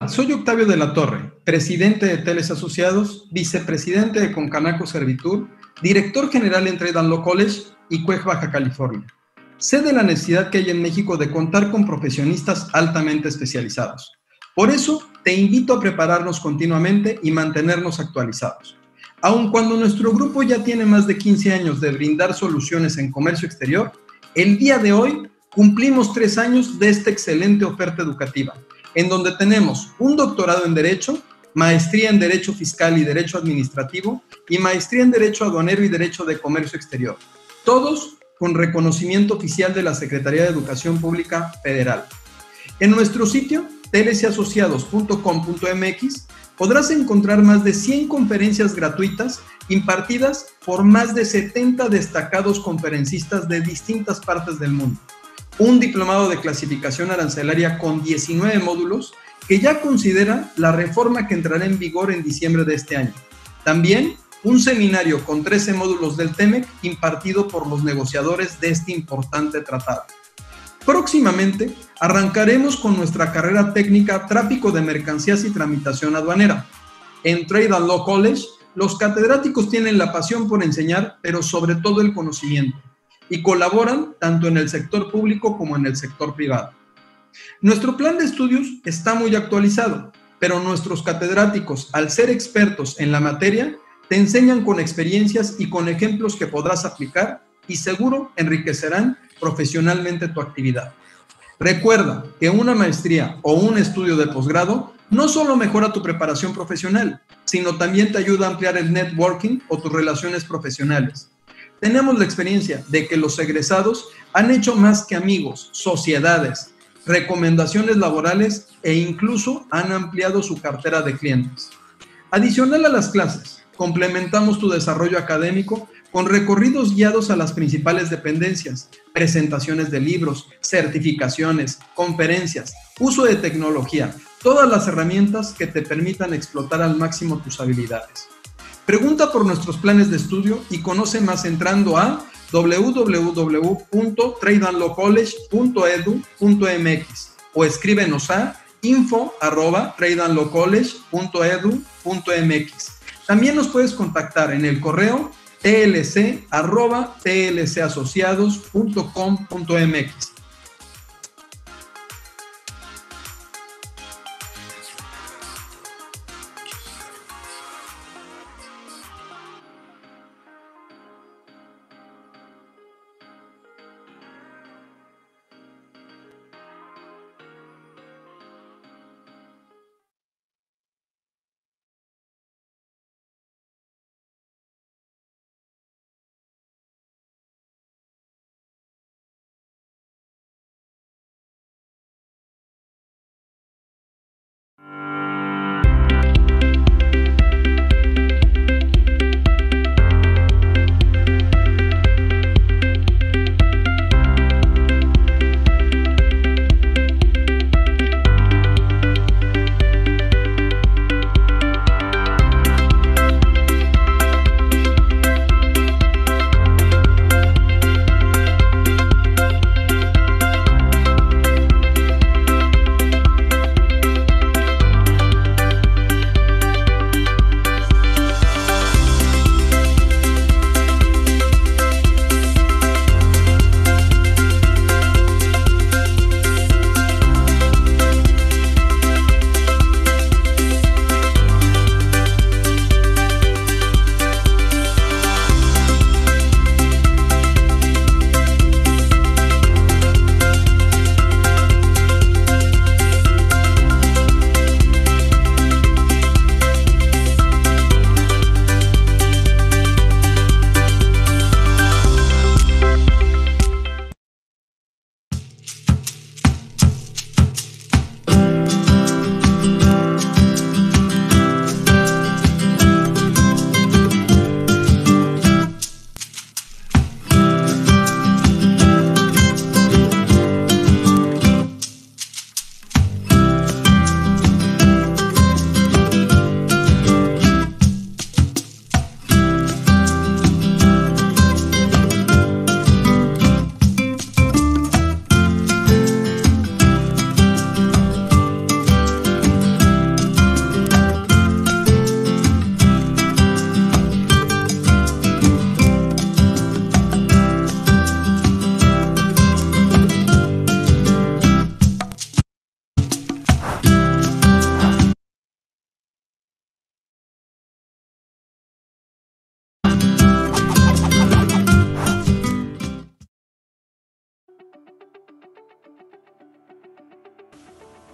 Soy Octavio de la Torre, presidente de Teles Asociados, vicepresidente de Concanaco Servitur, director general en Trade Law College y CUEG Baja California. Sé de la necesidad que hay en México de contar con profesionistas altamente especializados. Por eso, te invito a prepararnos continuamente y mantenernos actualizados. Aun cuando nuestro grupo ya tiene más de 15 años de brindar soluciones en comercio exterior, el día de hoy cumplimos 3 años de esta excelente oferta educativa, en donde tenemos un doctorado en Derecho, maestría en Derecho Fiscal y Derecho Administrativo y maestría en Derecho Aduanero y Derecho de Comercio Exterior, todos con reconocimiento oficial de la Secretaría de Educación Pública Federal. En nuestro sitio, tlsasociados.com.mx, podrás encontrar más de 100 conferencias gratuitas impartidas por más de 70 destacados conferencistas de distintas partes del mundo, un diplomado de clasificación arancelaria con 19 módulos que ya considera la reforma que entrará en vigor en diciembre de este año. También un seminario con 13 módulos del TEMEC impartido por los negociadores de este importante tratado. Próximamente arrancaremos con nuestra carrera técnica Tráfico de Mercancías y Tramitación Aduanera. En Trade Law College, los catedráticos tienen la pasión por enseñar, pero sobre todo el conocimiento, y colaboran tanto en el sector público como en el sector privado. Nuestro plan de estudios está muy actualizado, pero nuestros catedráticos, al ser expertos en la materia, te enseñan con experiencias y con ejemplos que podrás aplicar y seguro enriquecerán profesionalmente tu actividad. Recuerda que una maestría o un estudio de posgrado no solo mejora tu preparación profesional, sino también te ayuda a ampliar el networking o tus relaciones profesionales. Tenemos la experiencia de que los egresados han hecho más que amigos, sociedades, recomendaciones laborales e incluso han ampliado su cartera de clientes. Adicional a las clases, complementamos tu desarrollo académico con recorridos guiados a las principales dependencias, presentaciones de libros, certificaciones, conferencias, uso de tecnología, todas las herramientas que te permitan explotar al máximo tus habilidades. Pregunta por nuestros planes de estudio y conoce más entrando a www.tradeandlawcollege.edu.mx o escríbenos a info@tradeandlawcollege.edu.mx. También nos puedes contactar en el correo tlc@tlcasociados.com.mx.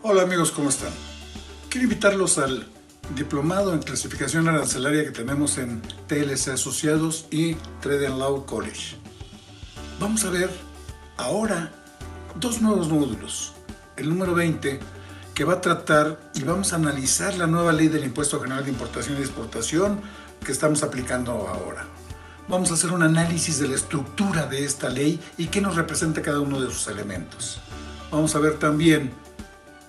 Hola amigos, ¿cómo están? Quiero invitarlos al diplomado en clasificación arancelaria que tenemos en TLC Asociados y Trade and Law College. Vamos a ver ahora dos nuevos módulos. El número 20, que va a tratar y vamos a analizar la nueva ley del Impuesto General de Importación y Exportación que estamos aplicando ahora. Vamos a hacer un análisis de la estructura de esta ley y qué nos representa cada uno de sus elementos. Vamos a ver también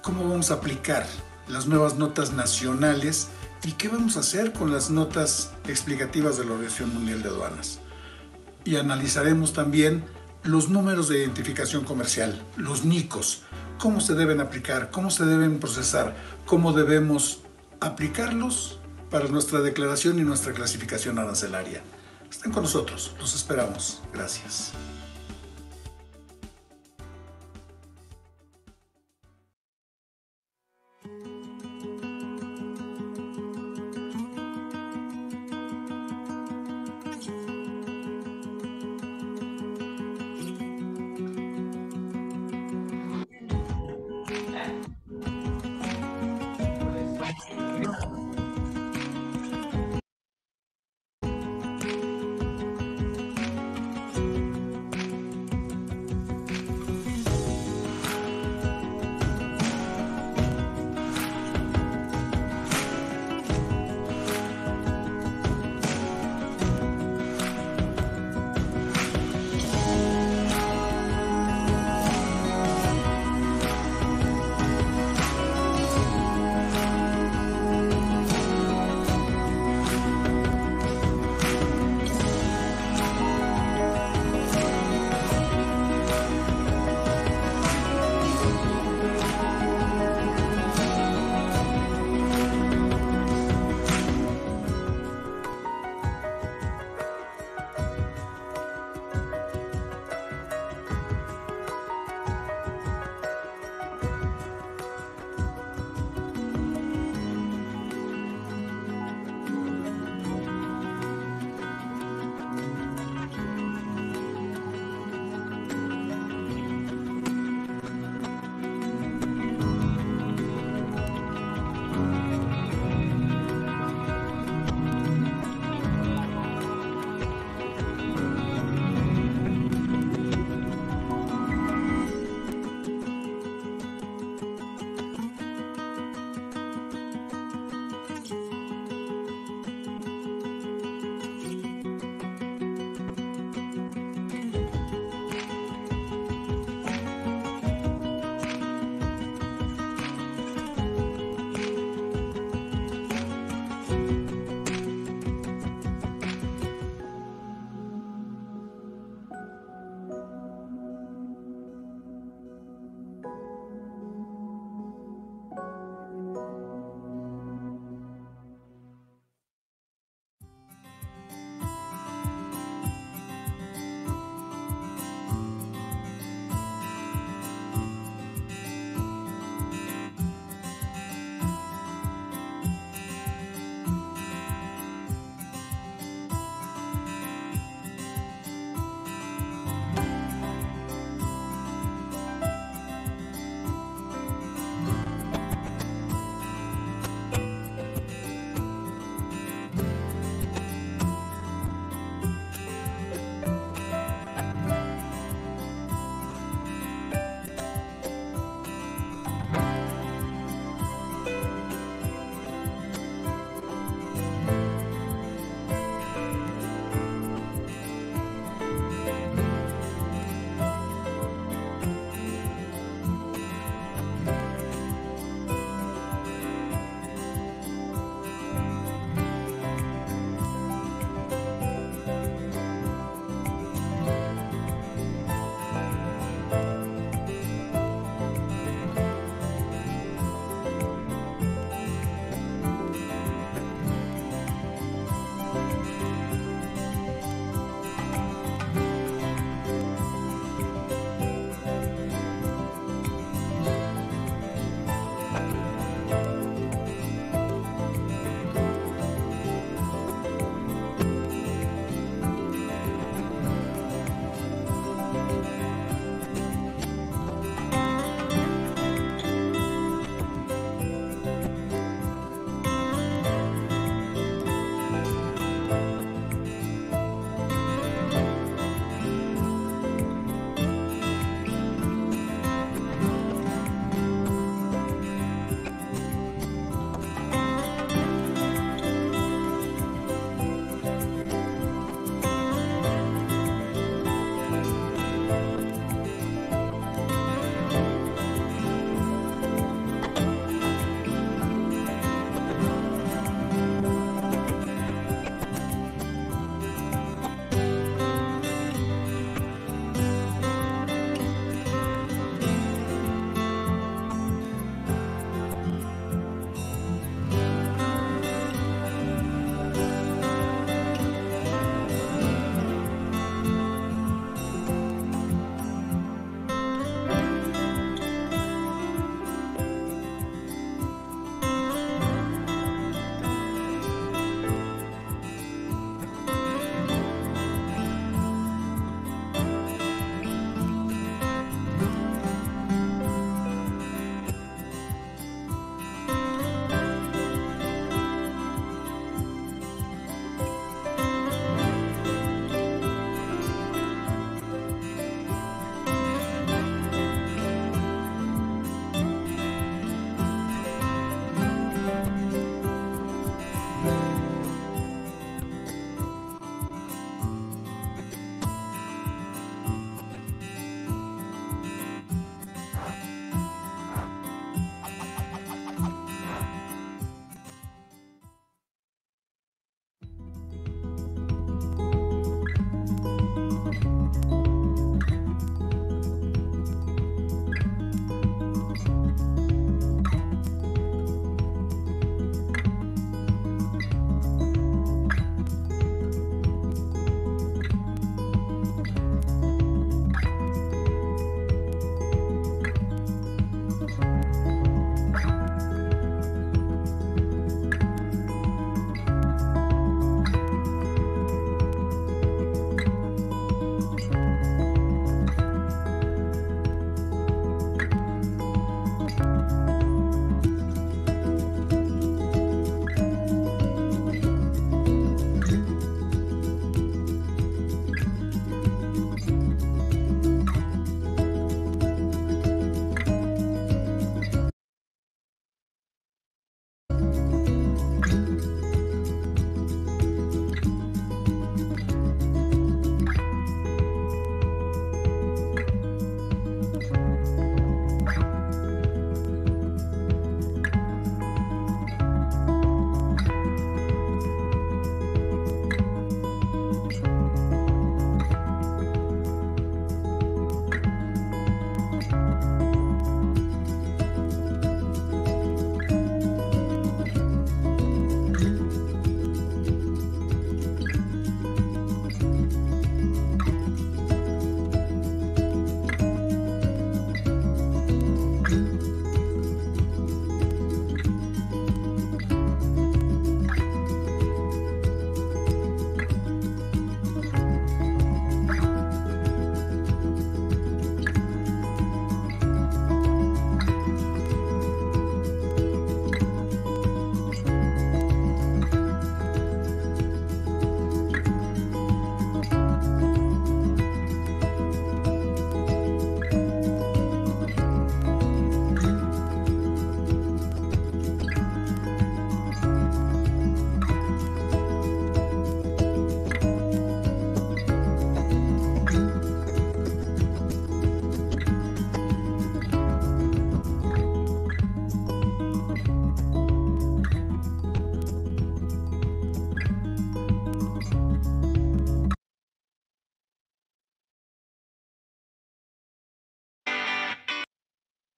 cómo vamos a aplicar las nuevas notas nacionales y qué vamos a hacer con las notas explicativas de la Organización Mundial de Aduanas. Y analizaremos también los números de identificación comercial, los NICOs, cómo se deben aplicar, cómo se deben procesar, cómo debemos aplicarlos para nuestra declaración y nuestra clasificación arancelaria. Estén con nosotros, los esperamos. Gracias.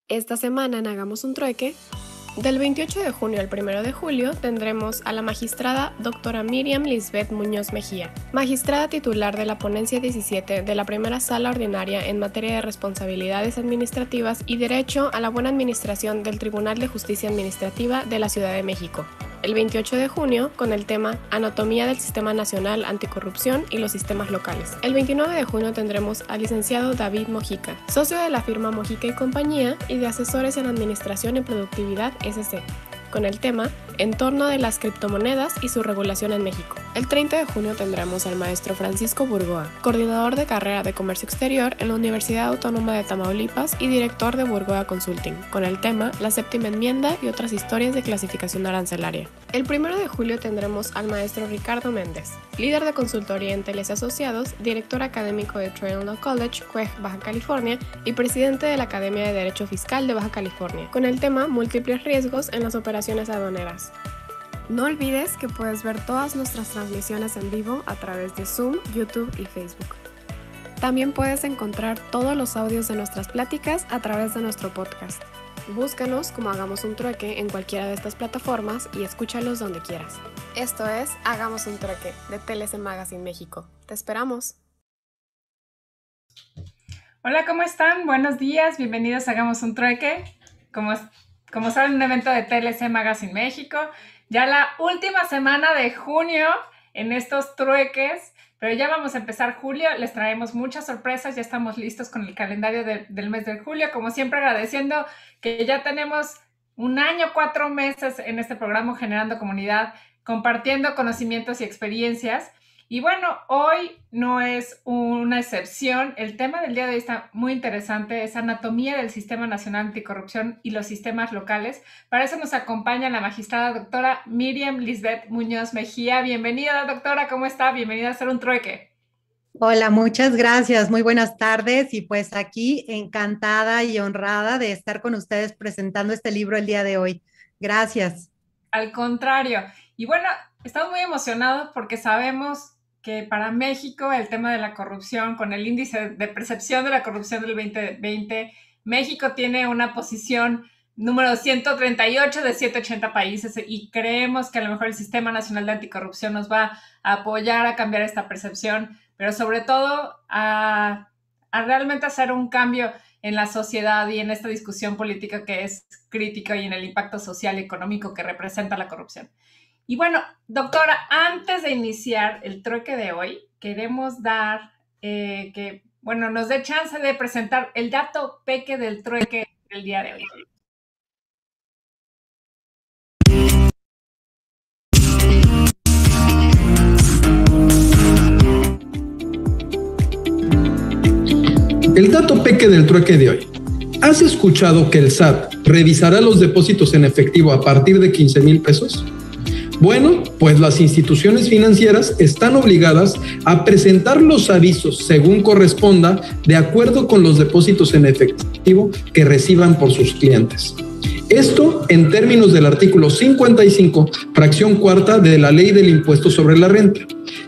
Esta semana en Hagamos un Trueque, del 28 de junio al 1 de julio tendremos a la magistrada doctora Miriam Lisbeth Muñoz Mejía, magistrada titular de la Ponencia 17 de la Primera Sala Ordinaria en materia de responsabilidades administrativas y derecho a la buena administración del Tribunal de Justicia Administrativa de la Ciudad de México. El 28 de junio con el tema Anatomía del Sistema Nacional Anticorrupción y los sistemas locales. El 29 de junio tendremos al licenciado David Mojica, socio de la firma Mojica y Compañía y de asesores en Administración y Productividad SC, con el tema Entorno de las criptomonedas y su regulación en México. El 30 de junio tendremos al maestro Francisco Burgoa, coordinador de carrera de Comercio Exterior en la Universidad Autónoma de Tamaulipas y director de Burgoa Consulting, con el tema La Séptima Enmienda y otras historias de clasificación arancelaria. El 1 de julio tendremos al maestro Ricardo Méndez, líder de consultoría en Teles Asociados, director académico de Trail Law College, CUEG, Baja California y presidente de la Academia de Derecho Fiscal de Baja California, con el tema Múltiples riesgos en las operaciones aduaneras. No olvides que puedes ver todas nuestras transmisiones en vivo a través de Zoom, YouTube y Facebook. También puedes encontrar todos los audios de nuestras pláticas a través de nuestro podcast. Búscanos como Hagamos un Trueque en cualquiera de estas plataformas y escúchalos donde quieras. Esto es Hagamos un Trueque de TLC Magazine México. ¡Te esperamos! Hola, ¿cómo están? Buenos días, bienvenidos a Hagamos un Trueque. Como saben, un evento de TLC Magazine México. Ya la última semana de junio en estos trueques, pero ya vamos a empezar julio. Les traemos muchas sorpresas, ya estamos listos con el calendario del mes de julio. Como siempre, agradeciendo que ya tenemos 1 año, 4 meses en este programa generando comunidad, compartiendo conocimientos y experiencias. Y bueno, hoy no es una excepción. El tema del día de hoy está muy interesante, es Anatomía del Sistema Nacional Anticorrupción y los sistemas locales. Para eso nos acompaña la magistrada doctora Miriam Lisbeth Muñoz Mejía. Bienvenida, doctora, ¿cómo está? Bienvenida a Hacer un Trueque. Hola, muchas gracias, muy buenas tardes y pues aquí encantada y honrada de estar con ustedes presentando este libro el día de hoy. Gracias. Al contrario. Y bueno, estamos muy emocionados porque sabemos que para México el tema de la corrupción, con el índice de percepción de la corrupción del 2020, México tiene una posición número 138 de 180 países y creemos que a lo mejor el Sistema Nacional de Anticorrupción nos va a apoyar a cambiar esta percepción, pero sobre todo a realmente hacer un cambio en la sociedad y en esta discusión política que es crítica y en el impacto social y económico que representa la corrupción. Y bueno, doctora, antes de iniciar el trueque de hoy, queremos dar que nos dé chance de presentar el dato peque del trueque del día de hoy. El dato peque del trueque de hoy. ¿Has escuchado que el SAT revisará los depósitos en efectivo a partir de 15,000 pesos? Bueno, pues las instituciones financieras están obligadas a presentar los avisos según corresponda de acuerdo con los depósitos en efectivo que reciban por sus clientes. Esto en términos del artículo 55, fracción cuarta de la Ley del Impuesto sobre la Renta.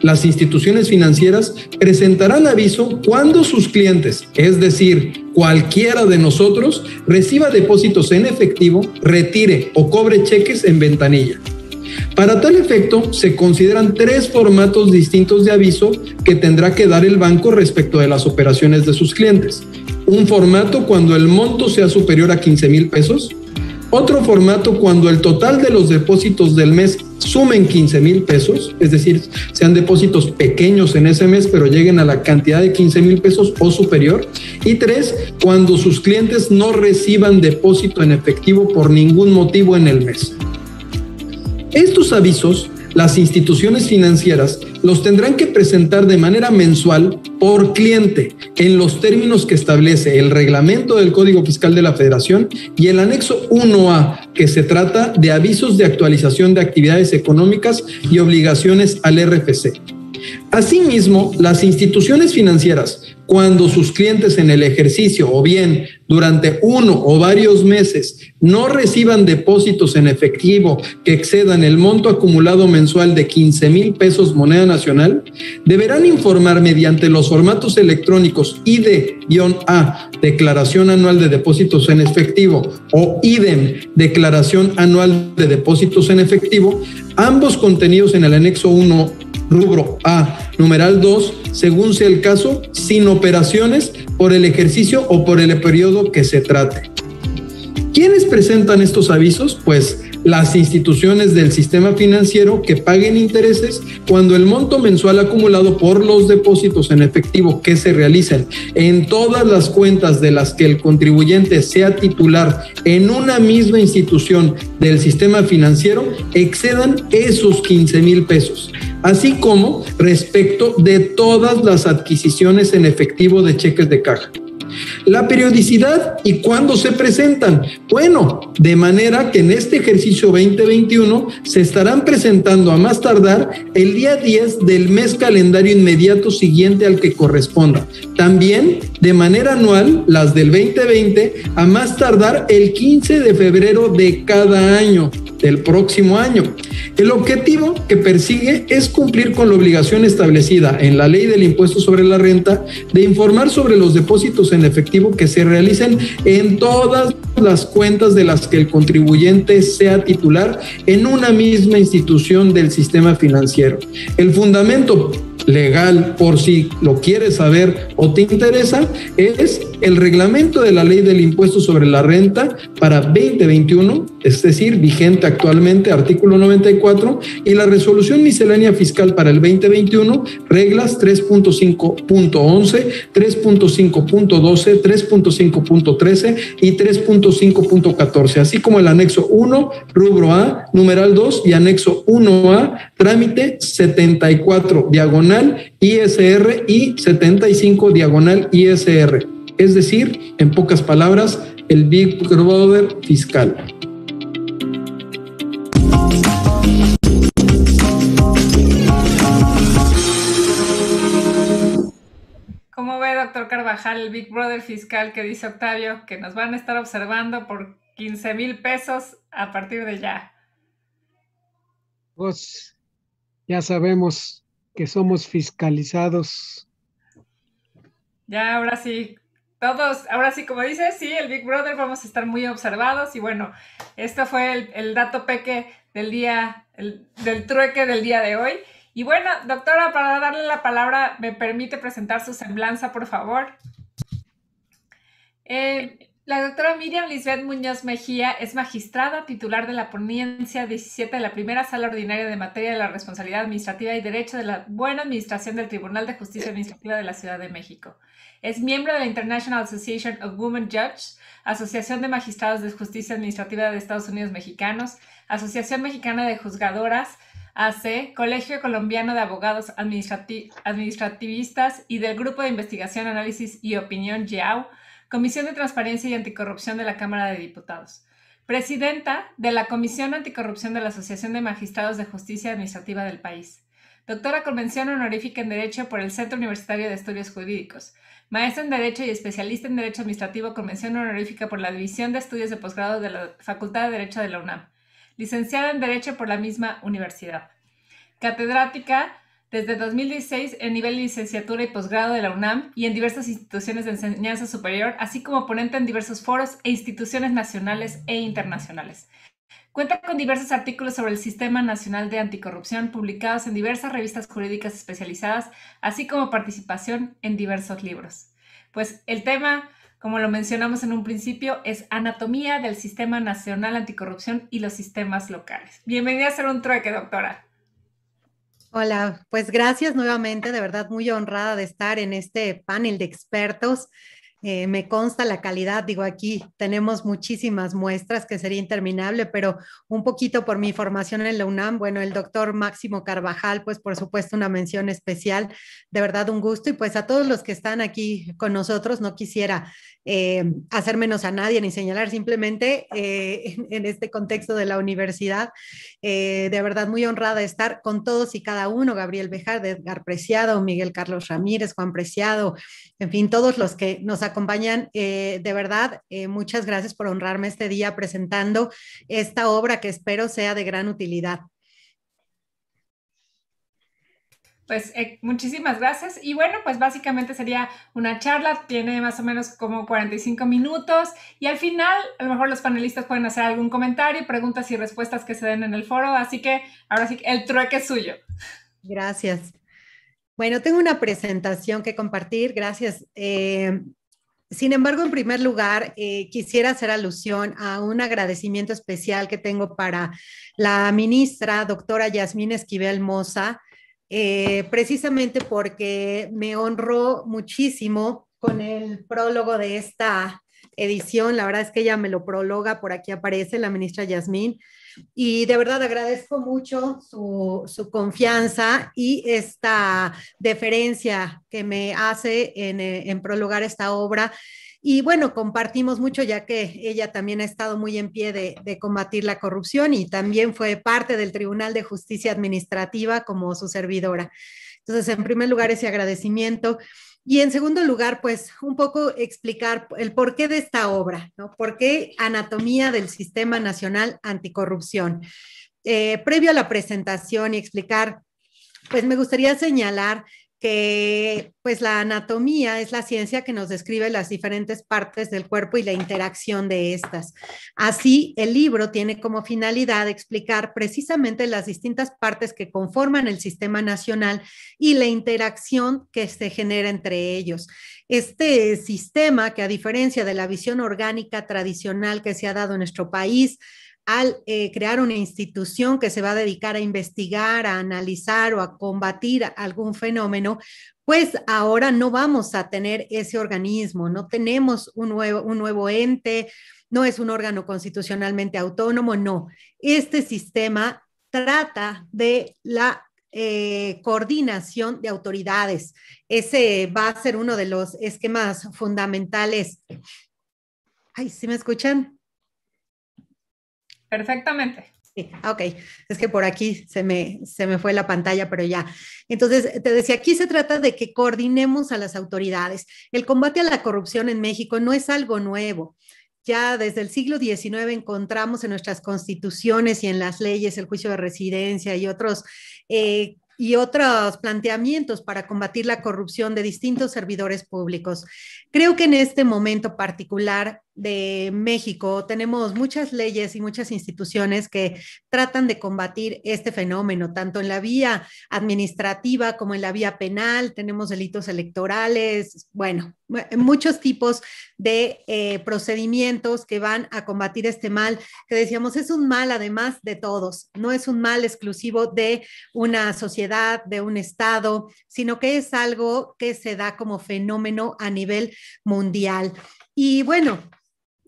Las instituciones financieras presentarán aviso cuando sus clientes, es decir, cualquiera de nosotros, reciba depósitos en efectivo, retire o cobre cheques en ventanilla. Para tal efecto, se consideran 3 formatos distintos de aviso que tendrá que dar el banco respecto de las operaciones de sus clientes. Un formato cuando el monto sea superior a 15,000 pesos. Otro formato cuando el total de los depósitos del mes sumen 15,000 pesos, es decir, sean depósitos pequeños en ese mes, pero lleguen a la cantidad de 15,000 pesos o superior. Y 3, cuando sus clientes no reciban depósito en efectivo por ningún motivo en el mes. Estos avisos, las instituciones financieras los tendrán que presentar de manera mensual por cliente en los términos que establece el reglamento del Código Fiscal de la Federación y el anexo 1A, que se trata de avisos de actualización de actividades económicas y obligaciones al RFC. Asimismo, las instituciones financieras, cuando sus clientes en el ejercicio o bien durante uno o varios meses no reciban depósitos en efectivo que excedan el monto acumulado mensual de 15,000 pesos moneda nacional, deberán informar mediante los formatos electrónicos IDE-A, Declaración Anual de Depósitos en Efectivo, o IDEM, Declaración Anual de Depósitos en Efectivo, ambos contenidos en el anexo 1, rubro A, numeral 2, según sea el caso, sin operaciones por el ejercicio o por el periodo que se trate. ¿Quiénes presentan estos avisos? Pues las instituciones del sistema financiero que paguen intereses cuando el monto mensual acumulado por los depósitos en efectivo que se realicen en todas las cuentas de las que el contribuyente sea titular en una misma institución del sistema financiero excedan esos 15,000 pesos, así como respecto de todas las adquisiciones en efectivo de cheques de caja. La periodicidad y cuándo se presentan. Bueno, de manera que en este ejercicio 2021 se estarán presentando a más tardar el día 10 del mes calendario inmediato siguiente al que corresponda. También de manera anual, las del 2020 a más tardar el 15 de febrero de cada año, del próximo año. El objetivo que persigue es cumplir con la obligación establecida en la Ley del Impuesto sobre la Renta de informar sobre los depósitos en efectivo que se realicen en todas las cuentas de las que el contribuyente sea titular en una misma institución del sistema financiero. El fundamento legal, por si lo quieres saber o te interesa, es el reglamento de la Ley del Impuesto sobre la Renta para 2021, es decir, vigente actualmente, artículo 94, y la resolución miscelánea fiscal para el 2021, reglas 3.5.11, 3.5.12, 3.5.13 y 3.5.14, así como el anexo 1, rubro A, numeral 2 y anexo 1A, trámite 74, diagonal ISR y 75, diagonal ISR. Es decir, en pocas palabras, el Big Brother fiscal. ¿Cómo ve, doctor Carvajal, el Big Brother fiscal que dice Octavio que nos van a estar observando por 15,000 pesos a partir de ya? Pues ya sabemos que somos fiscalizados. Ya, ahora sí, todos, ahora sí, como dices, sí, el Big Brother vamos a estar muy observados y bueno, esto fue el dato peque del día, del trueque del día de hoy. Y bueno, doctora, para darle la palabra, ¿me permite presentar su semblanza, por favor? La doctora Miriam Lisbeth Muñoz Mejía es magistrada titular de la ponencia 17 de la primera sala ordinaria de materia de la responsabilidad administrativa y derecho de la buena administración del Tribunal de Justicia Administrativa de la Ciudad de México. Es miembro de la International Association of Women Judges, Asociación de Magistrados de Justicia Administrativa de Estados Unidos Mexicanos, Asociación Mexicana de Juzgadoras, AC, Colegio Colombiano de Abogados Administrativistas y del Grupo de Investigación, Análisis y Opinión GIAO, Comisión de Transparencia y Anticorrupción de la Cámara de Diputados. Presidenta de la Comisión Anticorrupción de la Asociación de Magistrados de Justicia Administrativa del país. Doctora con mención honorífica en Derecho por el Centro Universitario de Estudios Jurídicos. Maestra en Derecho y especialista en Derecho Administrativo con mención honorífica por la División de Estudios de Posgrado de la Facultad de Derecho de la UNAM. Licenciada en Derecho por la misma universidad. Catedrática desde 2016 en nivel de licenciatura y posgrado de la UNAM y en diversas instituciones de enseñanza superior, así como ponente en diversos foros e instituciones nacionales e internacionales. Cuenta con diversos artículos sobre el Sistema Nacional de Anticorrupción publicados en diversas revistas jurídicas especializadas, así como participación en diversos libros. Pues el tema, como lo mencionamos en un principio, es Anatomía del Sistema Nacional Anticorrupción y los sistemas locales. Bienvenida a Hacer un Trueque, doctora. Hola, pues gracias nuevamente, de verdad muy honrada de estar en este panel de expertos Me consta la calidad, digo, aquí tenemos muchísimas muestras que sería interminable, pero un poquito por mi formación en la UNAM, bueno, el doctor Máximo Carvajal, pues por supuesto una mención especial, de verdad un gusto, y pues a todos los que están aquí con nosotros, no quisiera hacer menos a nadie ni señalar, simplemente en este contexto de la universidad, de verdad muy honrada de estar con todos y cada uno, Gabriel Bejar, Edgar Preciado, Miguel Carlos Ramírez, Juan Preciado, en fin, todos los que nos acompañan, de verdad, muchas gracias por honrarme este día presentando esta obra que espero sea de gran utilidad. Pues muchísimas gracias. Y bueno, pues básicamente sería una charla, tiene más o menos como 45 minutos y al final a lo mejor los panelistas pueden hacer algún comentario, preguntas y respuestas que se den en el foro. Así que ahora sí, el trueque es suyo. Gracias. Bueno, tengo una presentación que compartir, gracias. Sin embargo, en primer lugar, quisiera hacer alusión a un agradecimiento especial que tengo para la ministra, doctora Yasmín Esquivel Moza, precisamente porque me honró muchísimo con el prólogo de esta edición. La verdad es que ella me lo prologa, por aquí aparece la ministra Yasmín, y de verdad agradezco mucho su confianza y esta deferencia que me hace en prologar esta obra. Y bueno, compartimos mucho ya que ella también ha estado muy en pie de combatir la corrupción y también fue parte del Tribunal de Justicia Administrativa como su servidora. Entonces, en primer lugar, ese agradecimiento. Y en segundo lugar, pues un poco explicar el porqué de esta obra, ¿no? ¿Por qué Anatomía del Sistema Nacional Anticorrupción? Previo a la presentación y explicar, pues me gustaría señalar que pues la anatomía es la ciencia que nos describe las diferentes partes del cuerpo y la interacción de estas. Así, el libro tiene como finalidad explicar precisamente las distintas partes que conforman el sistema nacional y la interacción que se genera entre ellos. Este sistema, que a diferencia de la visión orgánica tradicional que se ha dado en nuestro país, al crear una institución que se va a dedicar a investigar, a analizar o a combatir algún fenómeno, pues ahora no vamos a tener ese organismo, no tenemos un nuevo ente, no es un órgano constitucionalmente autónomo, no. Este sistema trata de la coordinación de autoridades. Ese va a ser uno de los esquemas fundamentales. Ay, ¿sí me escuchan? Perfectamente. Sí, ok, es que por aquí se me fue la pantalla, pero ya. Entonces, te decía, aquí se trata de que coordinemos a las autoridades. El combate a la corrupción en México no es algo nuevo. Ya desde el siglo XIX encontramos en nuestras constituciones y en las leyes el juicio de residencia y otros planteamientos para combatir la corrupción de distintos servidores públicos. Creo que en este momento particular de México tenemos muchas leyes y muchas instituciones que tratan de combatir este fenómeno, tanto en la vía administrativa como en la vía penal. Tenemos delitos electorales, bueno, muchos tipos de procedimientos que van a combatir este mal, que decíamos es un mal además de todos, no es un mal exclusivo de una sociedad, de un estado, sino que es algo que se da como fenómeno a nivel mundial. Y bueno,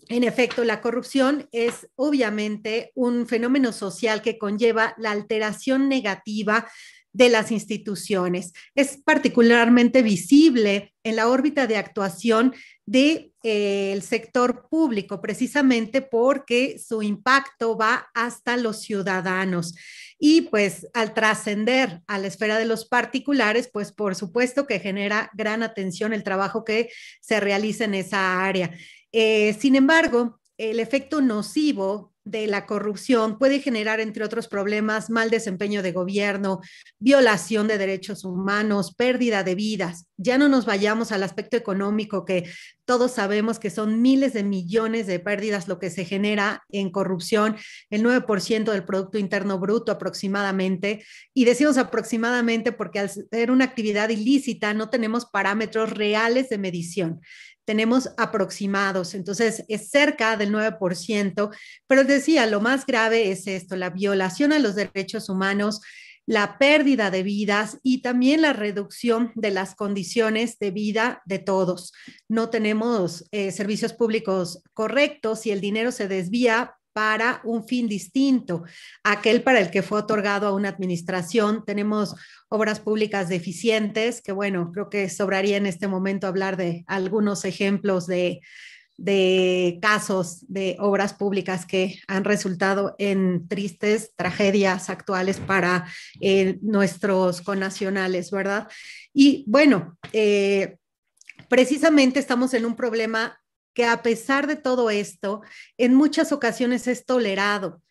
en efecto, la corrupción es obviamente un fenómeno social que conlleva la alteración negativa de las instituciones. Es particularmente visible en la órbita de actuación del sector público, precisamente porque su impacto va hasta los ciudadanos. Y pues al trascender a la esfera de los particulares, pues por supuesto que genera gran atención el trabajo que se realiza en esa área. Sin embargo, el efecto nocivo de la corrupción puede generar, entre otros problemas, mal desempeño de gobierno, violación de derechos humanos, pérdida de vidas. Ya no nos vayamos al aspecto económico, que todos sabemos que son miles de millones de pérdidas lo que se genera en corrupción, el 9% del Producto Interno Bruto aproximadamente. Y decimos aproximadamente porque al ser una actividad ilícita no tenemos parámetros reales de medición. Tenemos aproximados, entonces es cerca del 9%, pero decía, lo más grave es esto, la violación a los derechos humanos, la pérdida de vidas y también la reducción de las condiciones de vida de todos. No tenemos servicios públicos correctos y el dinero se desvía para un fin distinto, aquel para el que fue otorgado a una administración. Tenemos obras públicas deficientes, que bueno, creo que sobraría en este momento hablar de algunos ejemplos de casos de obras públicas que han resultado en tristes tragedias actuales para nuestros connacionales, ¿verdad? Y bueno, precisamente estamos en un problema que a pesar de todo esto, en muchas ocasiones es tolerado.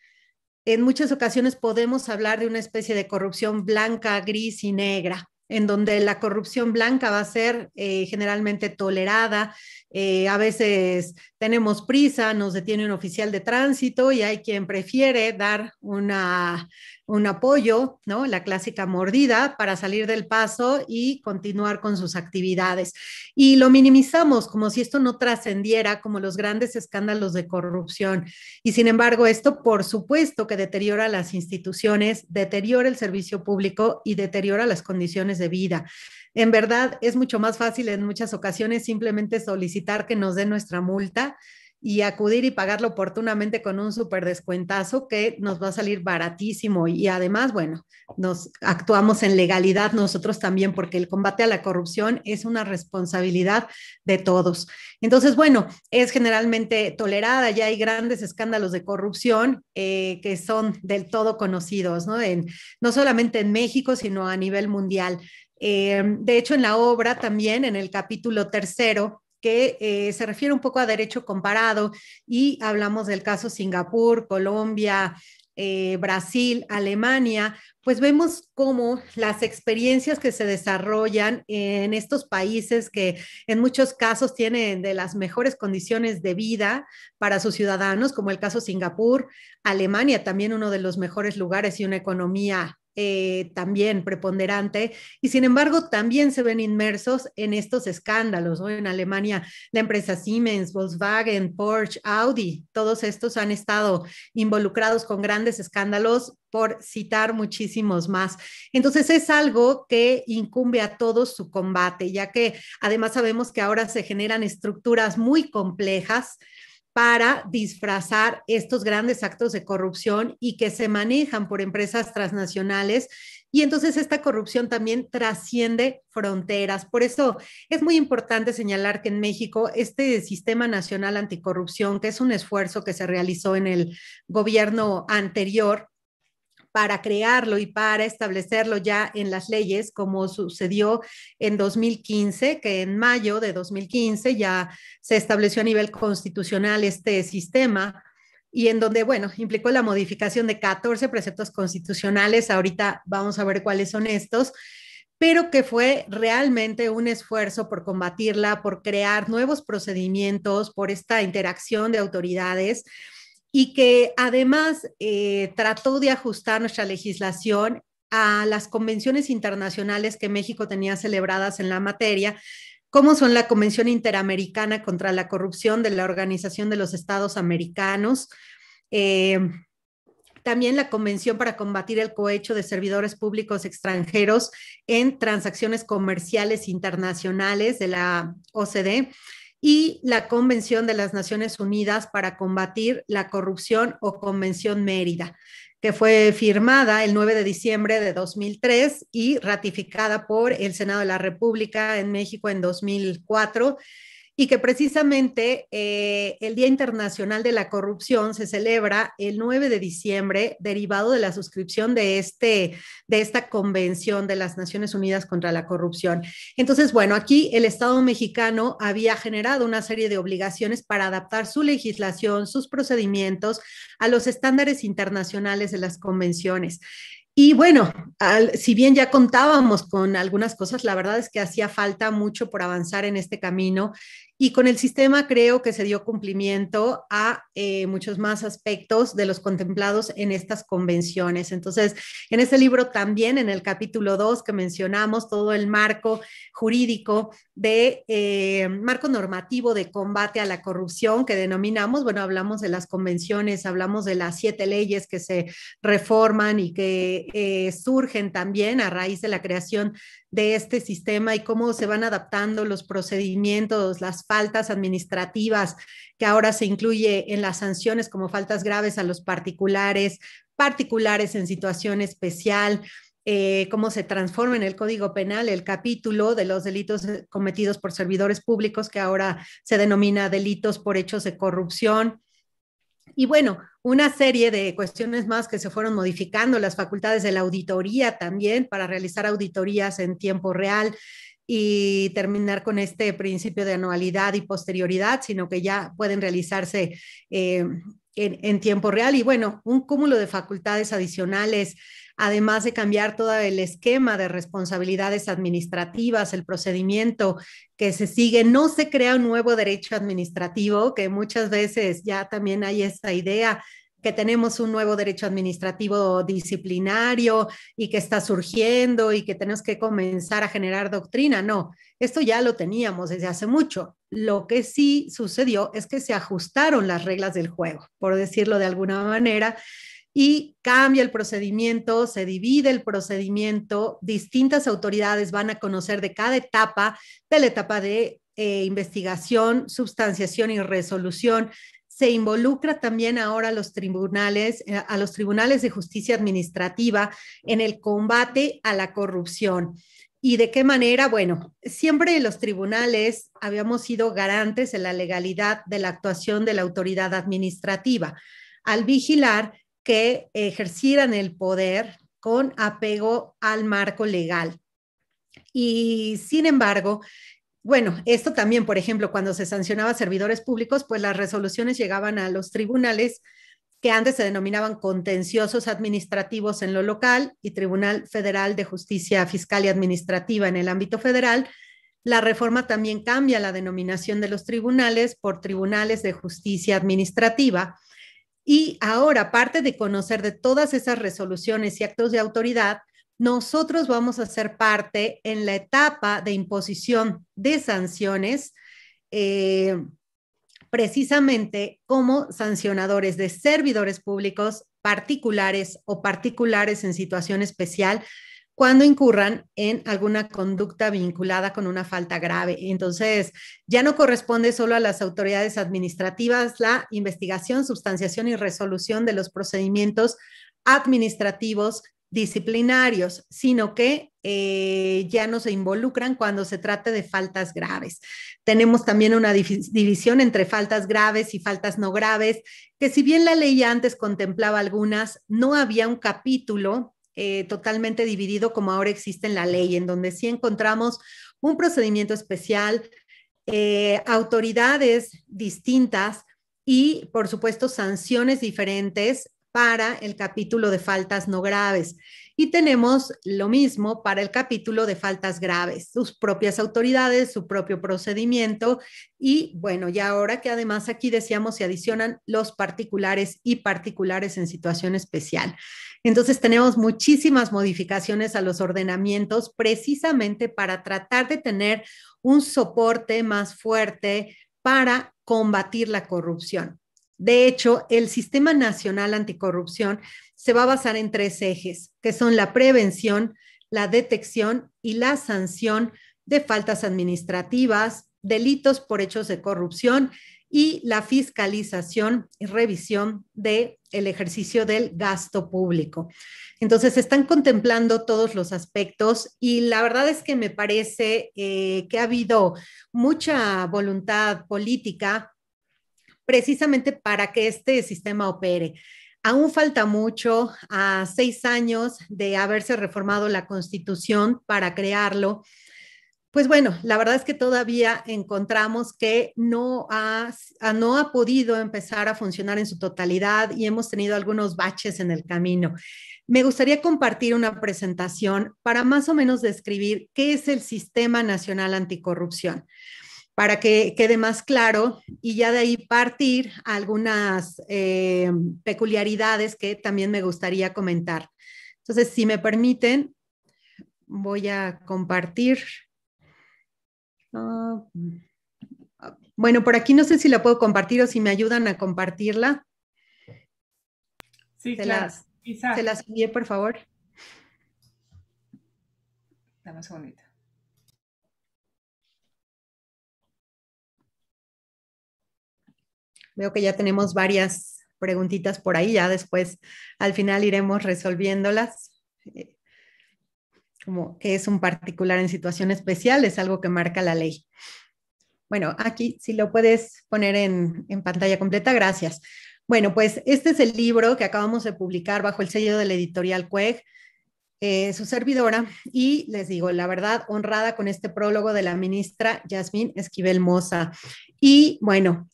En muchas ocasiones podemos hablar de una especie de corrupción blanca, gris y negra, en donde la corrupción blanca va a ser generalmente tolerada. A veces tenemos prisa, nos detiene un oficial de tránsito y hay quien prefiere dar un apoyo, ¿no? La clásica mordida para salir del paso y continuar con sus actividades. Y lo minimizamos como si esto no trascendiera como los grandes escándalos de corrupción. Y sin embargo, esto por supuesto que deteriora las instituciones, deteriora el servicio público y deteriora las condiciones de vida. En verdad, es mucho más fácil en muchas ocasiones simplemente solicitar que nos den nuestra multa y acudir y pagarlo oportunamente con un súper descuentazo que nos va a salir baratísimo. Y además, bueno, nos actuamos en legalidad nosotros también, porque el combate a la corrupción es una responsabilidad de todos. Entonces, bueno, es generalmente tolerada. Ya hay grandes escándalos de corrupción que son del todo conocidos, ¿no? No solamente en México, sino a nivel mundial. De hecho, en la obra también, en el capítulo 3, que se refiere un poco a derecho comparado, y hablamos del caso Singapur, Colombia, Brasil, Alemania, pues vemos cómo las experiencias que se desarrollan en estos países, que en muchos casos tienen de las mejores condiciones de vida para sus ciudadanos, como el caso Singapur, Alemania también uno de los mejores lugares y una economía también preponderante, y sin embargo también se ven inmersos en estos escándalos, ¿no? En Alemania la empresa Siemens, Volkswagen, Porsche, Audi, todos estos han estado involucrados con grandes escándalos, por citar muchísimos más. Entonces es algo que incumbe a todos su combate, ya que además sabemos que ahora se generan estructuras muy complejas para disfrazar estos grandes actos de corrupción y que se manejan por empresas transnacionales. Y entonces esta corrupción también trasciende fronteras. Por eso es muy importante señalar que en México este Sistema Nacional Anticorrupción, que es un esfuerzo que se realizó en el gobierno anterior, para crearlo y para establecerlo ya en las leyes, como sucedió en 2015, que en mayo de 2015 ya se estableció a nivel constitucional este sistema, y en donde, bueno, implicó la modificación de 14 preceptos constitucionales. Ahorita vamos a ver cuáles son estos, pero que fue realmente un esfuerzo por combatirla, por crear nuevos procedimientos, por esta interacción de autoridades, y que además trató de ajustar nuestra legislación a las convenciones internacionales que México tenía celebradas en la materia, como son la Convención Interamericana contra la Corrupción de la Organización de los Estados Americanos, también la Convención para combatir el cohecho de servidores públicos extranjeros en transacciones comerciales internacionales de la OCDE, y la Convención de las Naciones Unidas para combatir la corrupción, o Convención Mérida, que fue firmada el 9 de diciembre de 2003 y ratificada por el Senado de la República en México en 2004, y que precisamente el Día Internacional de la Corrupción se celebra el 9 de diciembre, derivado de la suscripción de esta Convención de las Naciones Unidas contra la Corrupción. Entonces, bueno, aquí el Estado mexicano había generado una serie de obligaciones para adaptar su legislación, sus procedimientos a los estándares internacionales de las convenciones. Y bueno, si bien ya contábamos con algunas cosas, la verdad es que hacía falta mucho por avanzar en este camino, Y con el sistema creo que se dio cumplimiento a muchos más aspectos de los contemplados en estas convenciones. Entonces, en este libro también, en el capítulo 2 que mencionamos, todo el marco jurídico marco normativo de combate a la corrupción que denominamos, bueno, hablamos de las convenciones, hablamos de las 7 leyes que se reforman y que surgen también a raíz de la creación de este sistema y cómo se van adaptando los procedimientos, las faltas administrativas, que ahora se incluye en las sanciones como faltas graves a los particulares en situación especial, cómo se transforma en el Código Penal el capítulo de los delitos cometidos por servidores públicos, que ahora se denomina delitos por hechos de corrupción. Y bueno, una serie de cuestiones más que se fueron modificando, las facultades de la auditoría también para realizar auditorías en tiempo real y terminar con este principio de anualidad y posterioridad, sino que ya pueden realizarse en tiempo real. Y bueno, un cúmulo de facultades adicionales, además de cambiar todo el esquema de responsabilidades administrativas, el procedimiento que se sigue. No se crea un nuevo derecho administrativo, que muchas veces ya también hay esa idea que tenemos un nuevo derecho administrativo disciplinario y que está surgiendo y que tenemos que comenzar a generar doctrina. No, esto ya lo teníamos desde hace mucho. Lo que sí sucedió es que se ajustaron las reglas del juego, por decirlo de alguna manera, y cambia el procedimiento, se divide el procedimiento, distintas autoridades van a conocer de cada etapa, de la etapa de investigación, substanciación y resolución. Se involucra también ahora a los tribunales de justicia administrativa en el combate a la corrupción. ¿Y de qué manera? Bueno, siempre los tribunales habíamos sido garantes de la legalidad de la actuación de la autoridad administrativa, al vigilar que ejercieran el poder con apego al marco legal. Y sin embargo, bueno, esto también, por ejemplo, cuando se sancionaba a servidores públicos, pues las resoluciones llegaban a los tribunales que antes se denominaban contenciosos administrativos en lo local y Tribunal Federal de Justicia Fiscal y Administrativa en el ámbito federal. La reforma también cambia la denominación de los tribunales por tribunales de justicia administrativa. Y ahora, aparte de conocer de todas esas resoluciones y actos de autoridad, nosotros vamos a ser parte en la etapa de imposición de sanciones, precisamente como sancionadores de servidores públicos particulares o particulares en situación especial, cuando incurran en alguna conducta vinculada con una falta grave. Entonces, ya no corresponde solo a las autoridades administrativas la investigación, substanciación y resolución de los procedimientos administrativos disciplinarios, sino que ya no se involucran cuando se trate de faltas graves. Tenemos también una división entre faltas graves y faltas no graves, que si bien la ley antes contemplaba algunas, no había un capítulo totalmente dividido como ahora existe en la ley, en donde sí encontramos un procedimiento especial, autoridades distintas y, por supuesto, sanciones diferentes para el capítulo de faltas no graves. Y tenemos lo mismo para el capítulo de faltas graves, sus propias autoridades, su propio procedimiento y bueno, ya ahora que además aquí decíamos se adicionan los particulares y particulares en situación especial. Entonces tenemos muchísimas modificaciones a los ordenamientos precisamente para tratar de tener un soporte más fuerte para combatir la corrupción. De hecho, el Sistema Nacional Anticorrupción se va a basar en 3 ejes, que son la prevención, la detección y la sanción de faltas administrativas, delitos por hechos de corrupción y la fiscalización y revisión del ejercicio del gasto público. Entonces, se están contemplando todos los aspectos y la verdad es que me parece que ha habido mucha voluntad política precisamente para que este sistema opere. Aún falta mucho, a 6 años de haberse reformado la Constitución para crearlo. Pues bueno, la verdad es que todavía encontramos que no ha podido empezar a funcionar en su totalidad y hemos tenido algunos baches en el camino. Me gustaría compartir una presentación para más o menos describir qué es el Sistema Nacional Anticorrupción. para que quede más claro y ya de ahí partir algunas peculiaridades que también me gustaría comentar. Entonces, si me permiten, voy a compartir. Bueno, por aquí no sé si la puedo compartir o si me ayudan a compartirla. Sí, claro. Se las envié, por favor. Dame un segundito. Veo que ya tenemos varias preguntitas por ahí, ya después al final iremos resolviéndolas. Como que es un particular en situación especial, es algo que marca la ley. Bueno, aquí si lo puedes poner en pantalla completa, gracias. Bueno, pues este es el libro que acabamos de publicar bajo el sello de la editorial CUEG, su servidora, y les digo, la verdad, honrada con este prólogo de la ministra Yasmín Esquivel Moza. Y bueno,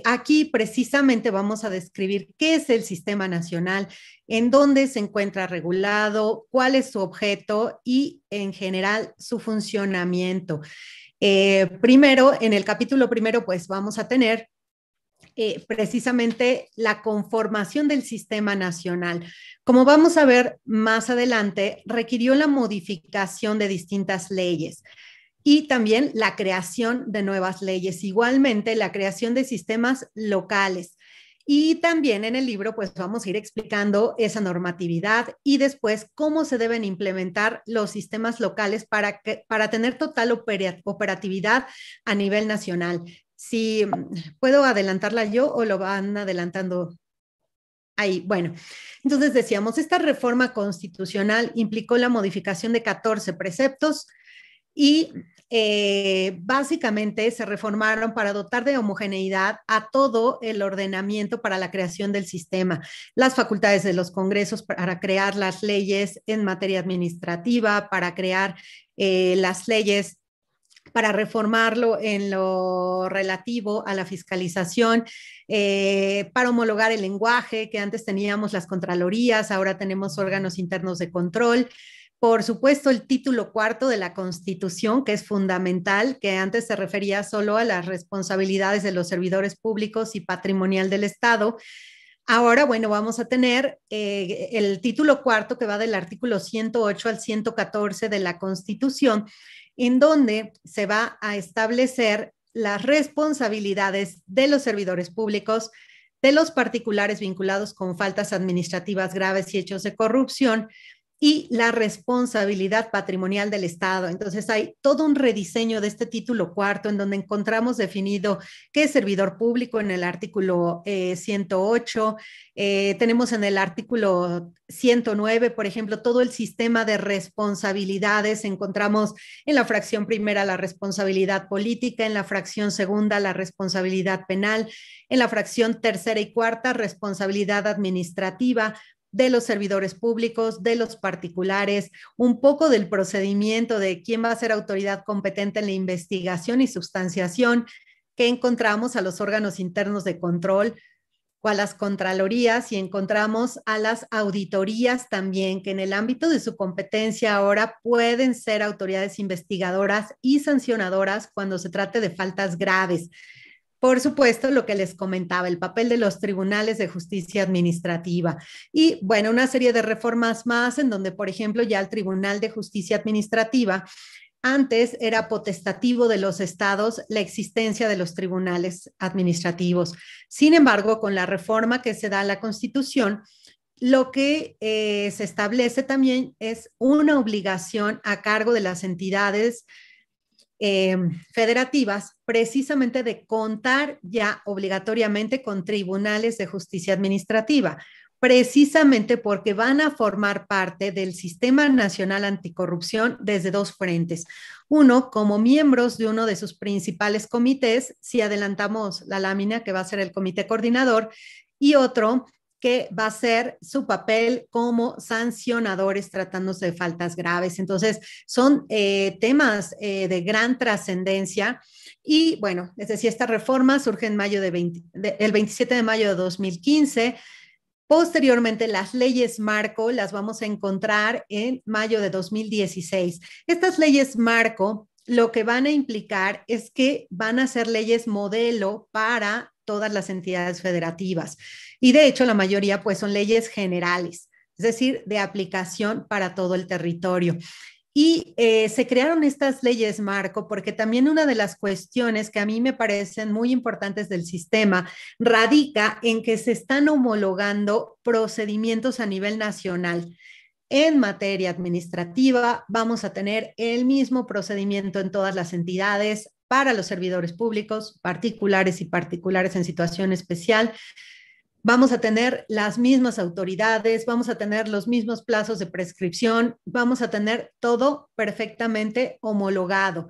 aquí precisamente vamos a describir qué es el Sistema Nacional, en dónde se encuentra regulado, cuál es su objeto y en general su funcionamiento. Primero, en el capítulo primero, pues vamos a tener precisamente la conformación del sistema nacional. Como vamos a ver más adelante, requirió la modificación de distintas leyes y también la creación de nuevas leyes, igualmente la creación de sistemas locales. Y también en el libro, pues vamos a ir explicando esa normatividad y después cómo se deben implementar los sistemas locales para tener total operatividad a nivel nacional. Si puedo adelantarla yo o lo van adelantando ahí. Bueno, entonces decíamos, esta reforma constitucional implicó la modificación de 14 preceptos y básicamente se reformaron para dotar de homogeneidad a todo el ordenamiento para la creación del sistema, las facultades de los congresos para crear las leyes en materia administrativa, para crear las leyes para reformarlo en lo relativo a la fiscalización, para homologar el lenguaje, que antes teníamos las contralorías, ahora tenemos órganos internos de control. Por supuesto, el título cuarto de la Constitución, que es fundamental, que antes se refería solo a las responsabilidades de los servidores públicos y patrimonial del Estado. Ahora, bueno, vamos a tener el título cuarto que va del artículo 108 al 114 de la Constitución, en donde se va a establecer las responsabilidades de los servidores públicos, de los particulares vinculados con faltas administrativas graves y hechos de corrupción, y la responsabilidad patrimonial del Estado. Entonces hay todo un rediseño de este título cuarto en donde encontramos definido qué es servidor público en el artículo 108, tenemos en el artículo 109, por ejemplo, todo el sistema de responsabilidades, encontramos en la fracción primera la responsabilidad política, en la fracción segunda la responsabilidad penal, en la fracción tercera y cuarta responsabilidad administrativa, de los servidores públicos, de los particulares, un poco del procedimiento de quién va a ser autoridad competente en la investigación y sustanciación, que encontramos a los órganos internos de control o a las contralorías y encontramos a las auditorías también, que en el ámbito de su competencia ahora pueden ser autoridades investigadoras y sancionadoras cuando se trate de faltas graves. Por supuesto, lo que les comentaba, el papel de los tribunales de justicia administrativa y, bueno, una serie de reformas más en donde, por ejemplo, ya el Tribunal de Justicia Administrativa antes era potestativo de los estados la existencia de los tribunales administrativos. Sin embargo, con la reforma que se da a la Constitución, lo que se establece también es una obligación a cargo de las entidades federativas, precisamente de contar ya obligatoriamente con tribunales de justicia administrativa, precisamente porque van a formar parte del Sistema Nacional Anticorrupción desde dos frentes. Uno, como miembros de uno de sus principales comités, si adelantamos la lámina, que va a ser el comité coordinador, y otro, que va a ser su papel como sancionadores tratándose de faltas graves. Entonces, son temas de gran trascendencia. Y bueno, les decía, esta reforma surge en mayo el 27 de mayo de 2015. Posteriormente, las leyes marco las vamos a encontrar en mayo de 2016. Estas leyes marco lo que van a implicar es que van a ser leyes modelo para todas las entidades federativas. Y de hecho, la mayoría pues son leyes generales, es decir, de aplicación para todo el territorio. Y se crearon estas leyes marco porque también una de las cuestiones que a mí me parecen muy importantes del sistema radica en que se están homologando procedimientos a nivel nacional. En materia administrativa vamos a tener el mismo procedimiento en todas las entidades para los servidores públicos, particulares y particulares en situación especial. Vamos a tener las mismas autoridades, vamos a tener los mismos plazos de prescripción, vamos a tener todo perfectamente homologado.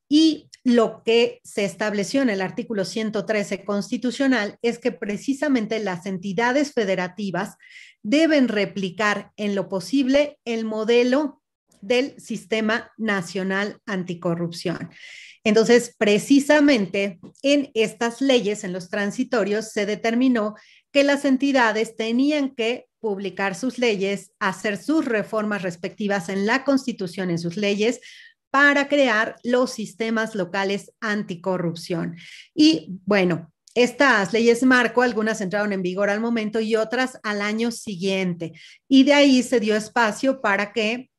Y lo que se estableció en el artículo 113 constitucional es que precisamente las entidades federativas deben replicar en lo posible el modelo del Sistema Nacional Anticorrupción. Entonces, precisamente en estas leyes, en los transitorios, se determinó que las entidades tenían que publicar sus leyes, hacer sus reformas respectivas en la Constitución, en sus leyes, para crear los sistemas locales anticorrupción. Y bueno, estas leyes marco, algunas entraron en vigor al momento y otras al año siguiente. Y de ahí se dio espacio para que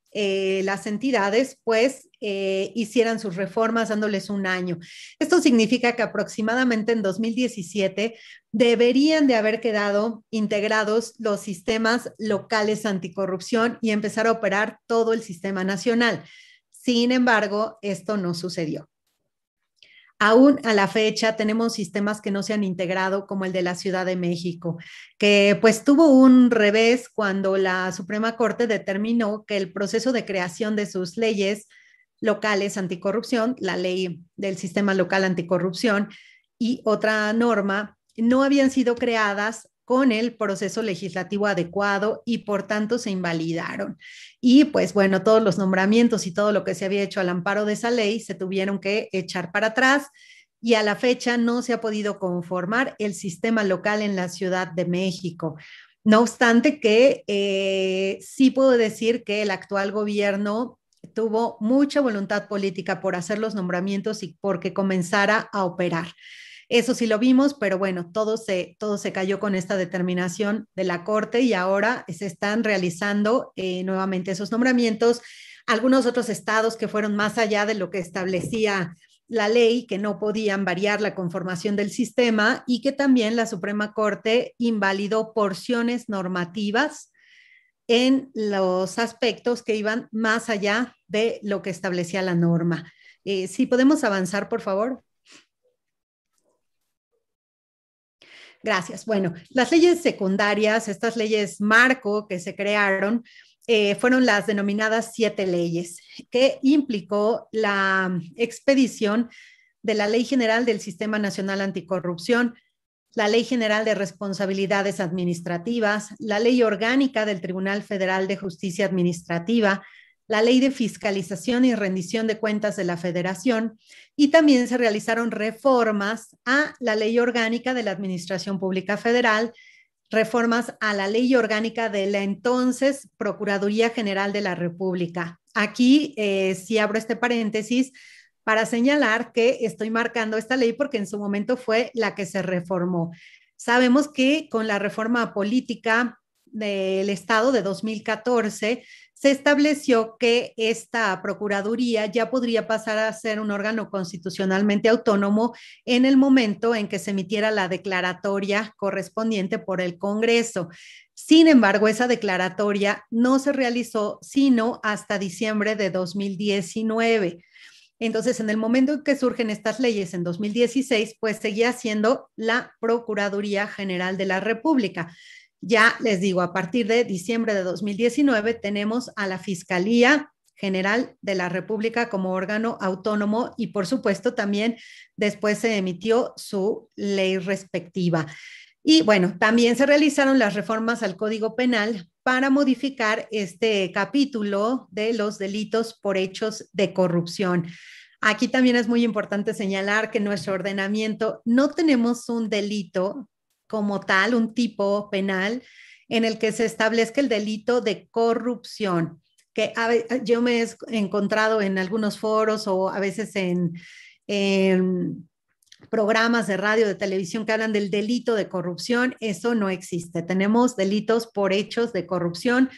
las entidades pues hicieran sus reformas dándoles un año. Esto significa que aproximadamente en 2017 deberían de haber quedado integrados los sistemas locales anticorrupción y empezar a operar todo el sistema nacional. Sin embargo, esto no sucedió. Aún a la fecha tenemos sistemas que no se han integrado, como el de la Ciudad de México, que pues tuvo un revés cuando la Suprema Corte determinó que el proceso de creación de sus leyes locales anticorrupción, la ley del sistema local anticorrupción y otra norma, no habían sido creadas con el proceso legislativo adecuado y por tanto se invalidaron. Y pues bueno, todos los nombramientos y todo lo que se había hecho al amparo de esa ley se tuvieron que echar para atrás y a la fecha no se ha podido conformar el sistema local en la Ciudad de México. No obstante que sí puedo decir que el actual gobierno tuvo mucha voluntad política por hacer los nombramientos y porque comenzara a operar. Eso sí lo vimos, pero bueno, todo se cayó con esta determinación de la Corte y ahora se están realizando nuevamente esos nombramientos. Algunos otros estados que fueron más allá de lo que establecía la ley, que no podían variar la conformación del sistema y que también la Suprema Corte invalidó porciones normativas en los aspectos que iban más allá de lo que establecía la norma. ¿Sí podemos avanzar, por favor? Gracias. Bueno, las leyes secundarias, estas leyes marco que se crearon, fueron las denominadas 7 leyes, que implicó la expedición de la Ley General del Sistema Nacional Anticorrupción, la Ley General de Responsabilidades Administrativas, la Ley Orgánica del Tribunal Federal de Justicia Administrativa, la Ley de Fiscalización y Rendición de Cuentas de la Federación, y también se realizaron reformas a la Ley Orgánica de la Administración Pública Federal, reformas a la Ley Orgánica de la entonces Procuraduría General de la República. Aquí sí abro este paréntesis para señalar que estoy marcando esta ley porque en su momento fue la que se reformó. Sabemos que con la reforma política del Estado de 2014 se estableció que esta Procuraduría ya podría pasar a ser un órgano constitucionalmente autónomo en el momento en que se emitiera la declaratoria correspondiente por el Congreso. Sin embargo, esa declaratoria no se realizó sino hasta diciembre de 2019. Entonces, en el momento en que surgen estas leyes en 2016, pues seguía siendo la Procuraduría General de la República. Ya les digo, a partir de diciembre de 2019 tenemos a la Fiscalía General de la República como órgano autónomo y por supuesto también después se emitió su ley respectiva. Y bueno, también se realizaron las reformas al Código Penal para modificar este capítulo de los delitos por hechos de corrupción. Aquí también es muy importante señalar que en nuestro ordenamiento no tenemos un delito como tal, un tipo penal en el que se establezca el delito de corrupción. que yo me he encontrado en algunos foros o a veces en programas de radio, de televisión que hablan del delito de corrupción. Eso no existe. Tenemos delitos por hechos de corrupción,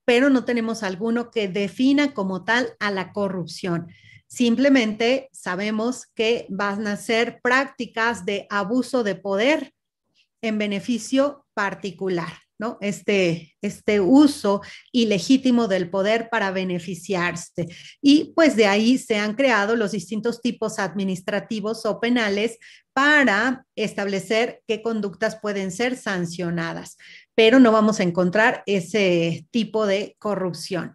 pero no tenemos alguno que defina como tal a la corrupción. Simplemente sabemos que van a ser prácticas de abuso de poder en beneficio particular, ¿no? Este uso ilegítimo del poder para beneficiarse. Y pues de ahí se han creado los distintos tipos administrativos o penales para establecer qué conductas pueden ser sancionadas, pero no vamos a encontrar ese tipo de corrupción.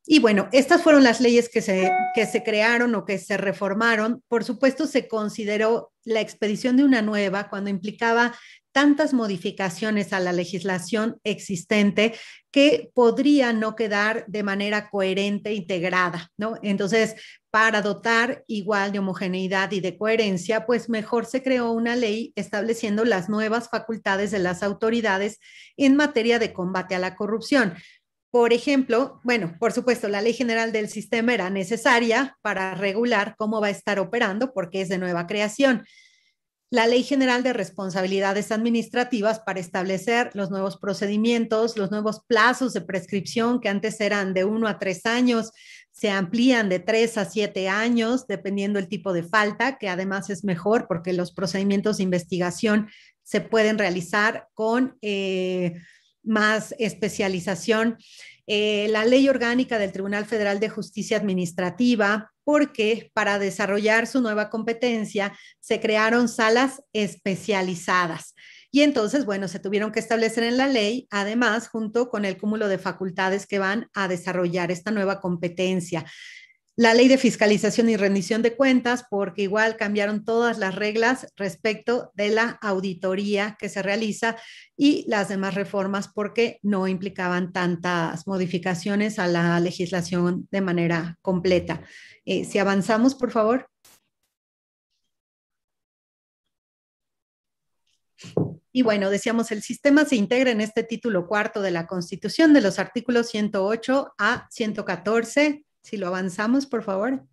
Y bueno, estas fueron las leyes que se crearon o que se reformaron. Por supuesto, se consideró la expedición de una nueva cuando implicaba tantas modificaciones a la legislación existente que podría no quedar de manera coherente e integrada, ¿no? Entonces, para dotar igual de homogeneidad y de coherencia, pues mejor se creó una ley estableciendo las nuevas facultades de las autoridades en materia de combate a la corrupción. Por ejemplo, bueno, por supuesto, la Ley General del Sistema era necesaria para regular cómo va a estar operando porque es de nueva creación. La Ley General de Responsabilidades Administrativas para establecer los nuevos procedimientos, los nuevos plazos de prescripción que antes eran de 1 a 3 años, se amplían de 3 a 7 años, dependiendo del tipo de falta, que además es mejor porque los procedimientos de investigación se pueden realizar con más especialización. La Ley Orgánica del Tribunal Federal de Justicia Administrativa, porque para desarrollar su nueva competencia se crearon salas especializadas. Y entonces, bueno, se tuvieron que establecer en la ley, además, junto con el cúmulo de facultades que van a desarrollar esta nueva competencia. La ley de fiscalización y rendición de cuentas, porque igual cambiaron todas las reglas respecto de la auditoría que se realiza y las demás reformas porque no implicaban tantas modificaciones a la legislación de manera completa. Si avanzamos, por favor. Y bueno, decíamos, el sistema se integra en este título cuarto de la Constitución de los artículos 108 a 114. Si lo avanzamos, por favor.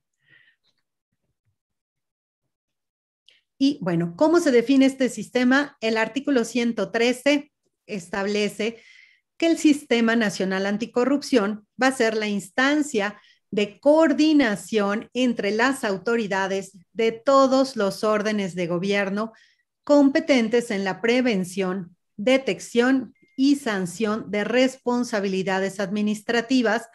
Y bueno, ¿cómo se define este sistema? El artículo 113 establece que el Sistema Nacional Anticorrupción va a ser la instancia de coordinación entre las autoridades de todos los órdenes de gobierno competentes en la prevención, detección y sanción de responsabilidades administrativas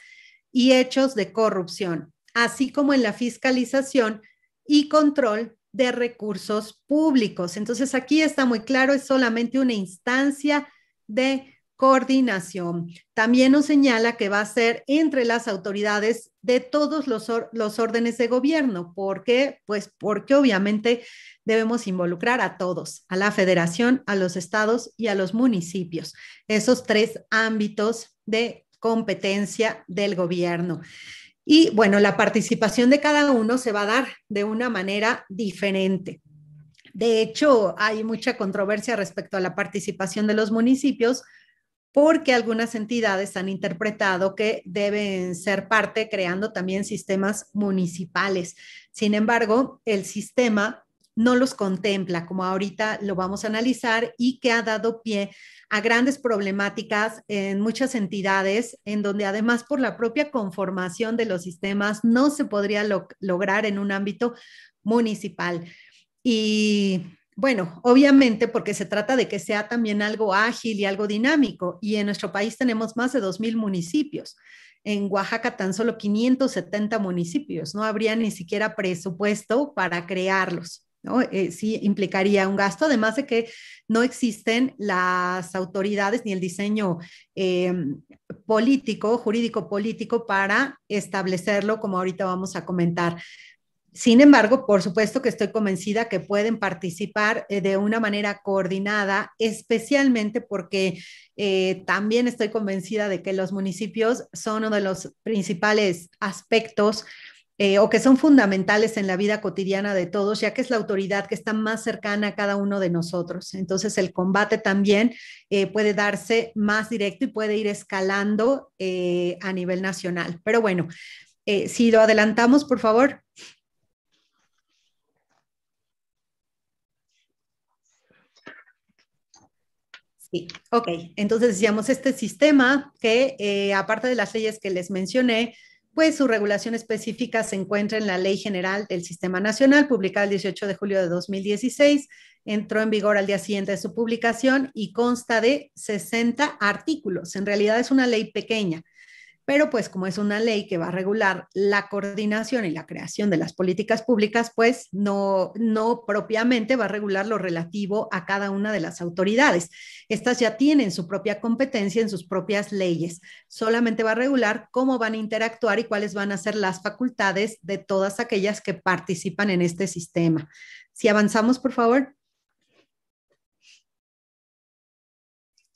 y hechos de corrupción, así como en la fiscalización y control de recursos públicos. Entonces, aquí está muy claro, es solamente una instancia de coordinación. También nos señala que va a ser entre las autoridades de todos los órdenes de gobierno. ¿Por qué? Pues porque obviamente debemos involucrar a todos, a la federación, a los estados y a los municipios. Esos tres ámbitos de competencia del gobierno. Y bueno, la participación de cada uno se va a dar de una manera diferente. De hecho, hay mucha controversia respecto a la participación de los municipios porque algunas entidades han interpretado que deben ser parte creando también sistemas municipales. Sin embargo, el sistema no los contempla, como ahorita lo vamos a analizar, y que ha dado pie a grandes problemáticas en muchas entidades, en donde además por la propia conformación de los sistemas no se podría lograr en un ámbito municipal. Y bueno, obviamente porque se trata de que sea también algo ágil y algo dinámico, y en nuestro país tenemos más de 2,000 municipios. En Oaxaca tan solo 570 municipios, no habría ni siquiera presupuesto para crearlos, ¿no? Sí implicaría un gasto, además de que no existen las autoridades ni el diseño político, jurídico político para establecerlo, como ahorita vamos a comentar. Sin embargo, por supuesto que estoy convencida que pueden participar de una manera coordinada, especialmente porque también estoy convencida de que los municipios son uno de los principales aspectos o que son fundamentales en la vida cotidiana de todos, ya que es la autoridad que está más cercana a cada uno de nosotros. Entonces, el combate también puede darse más directo y puede ir escalando a nivel nacional. Pero bueno, si lo adelantamos, por favor. Sí, ok. Entonces decíamos, este sistema que aparte de las leyes que les mencioné, pues su regulación específica se encuentra en la Ley General del Sistema Nacional, publicada el 18 de julio de 2016, entró en vigor al día siguiente de su publicación y consta de 60 artículos. En realidad es una ley pequeña, pero pues como es una ley que va a regular la coordinación y la creación de las políticas públicas, pues no propiamente va a regular lo relativo a cada una de las autoridades. Estas ya tienen su propia competencia en sus propias leyes. Solamente va a regular cómo van a interactuar y cuáles van a ser las facultades de todas aquellas que participan en este sistema. Si avanzamos, por favor.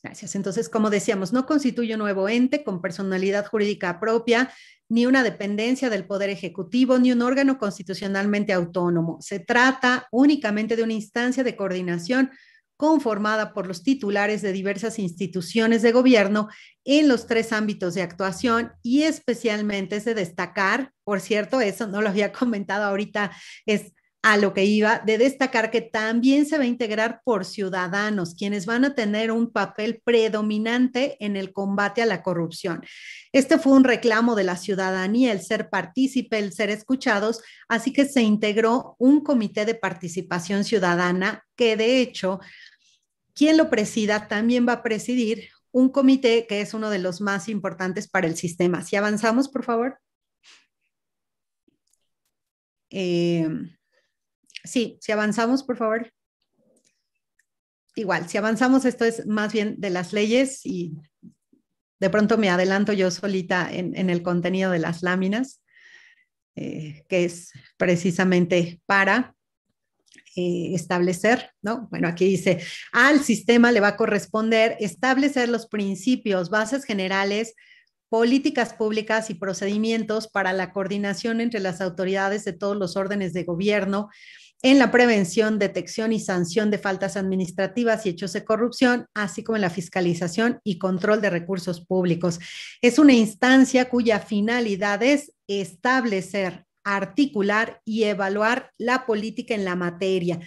Gracias. Entonces, como decíamos, no constituye un nuevo ente con personalidad jurídica propia, ni una dependencia del Poder Ejecutivo, ni un órgano constitucionalmente autónomo. Se trata únicamente de una instancia de coordinación conformada por los titulares de diversas instituciones de gobierno en los 3 ámbitos de actuación y especialmente es de destacar, por cierto, eso no lo había comentado ahorita, es a lo que iba, de destacar que también se va a integrar por ciudadanos, quienes van a tener un papel predominante en el combate a la corrupción. Este fue un reclamo de la ciudadanía, el ser partícipe, el ser escuchados, así que se integró un comité de participación ciudadana que de hecho, quien lo presida también va a presidir un comité que es uno de los más importantes para el sistema. Si avanzamos, por favor. Sí, si avanzamos, por favor. Igual, si avanzamos, esto es más bien de las leyes y de pronto me adelanto yo solita en el contenido de las láminas, que es precisamente para establecer, ¿no? Bueno, aquí dice, al sistema le va a corresponder establecer los principios, bases generales, políticas públicas y procedimientos para la coordinación entre las autoridades de todos los órdenes de gobierno en la prevención, detección y sanción de faltas administrativas y hechos de corrupción, así como en la fiscalización y control de recursos públicos. Es una instancia cuya finalidad es establecer, articular y evaluar la política en la materia.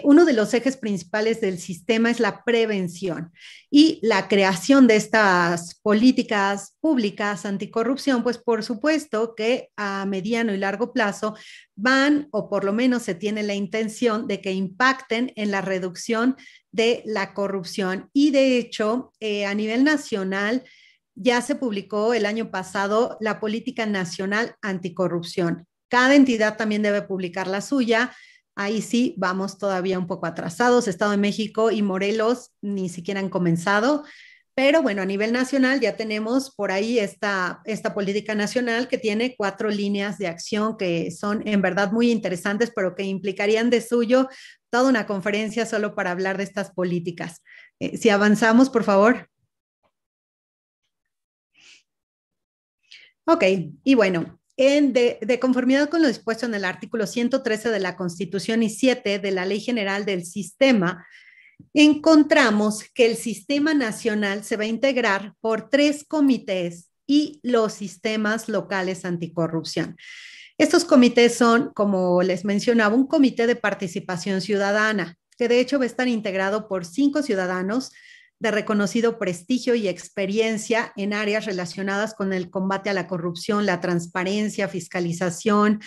Uno de los ejes principales del sistema es la prevención y la creación de estas políticas públicas anticorrupción, pues por supuesto que a mediano y largo plazo van, o por lo menos se tiene la intención de que impacten en la reducción de la corrupción. Y de hecho, a nivel nacional, ya se publicó el año pasado la Política Nacional Anticorrupción. Cada entidad también debe publicar la suya. Ahí sí, vamos todavía un poco atrasados. Estado de México y Morelos ni siquiera han comenzado. Pero bueno, a nivel nacional ya tenemos por ahí esta política nacional que tiene 4 líneas de acción que son en verdad muy interesantes, pero que implicarían de suyo toda una conferencia solo para hablar de estas políticas. Si avanzamos, por favor. Ok, y bueno, de conformidad con lo dispuesto en el artículo 113 de la Constitución y 7 de la Ley General del Sistema, encontramos que el Sistema Nacional se va a integrar por 3 comités y los sistemas locales anticorrupción. Estos comités son, como les mencionaba, un comité de participación ciudadana, que de hecho va a estar integrado por 5 ciudadanos de reconocido prestigio y experiencia en áreas relacionadas con el combate a la corrupción, la transparencia, fiscalización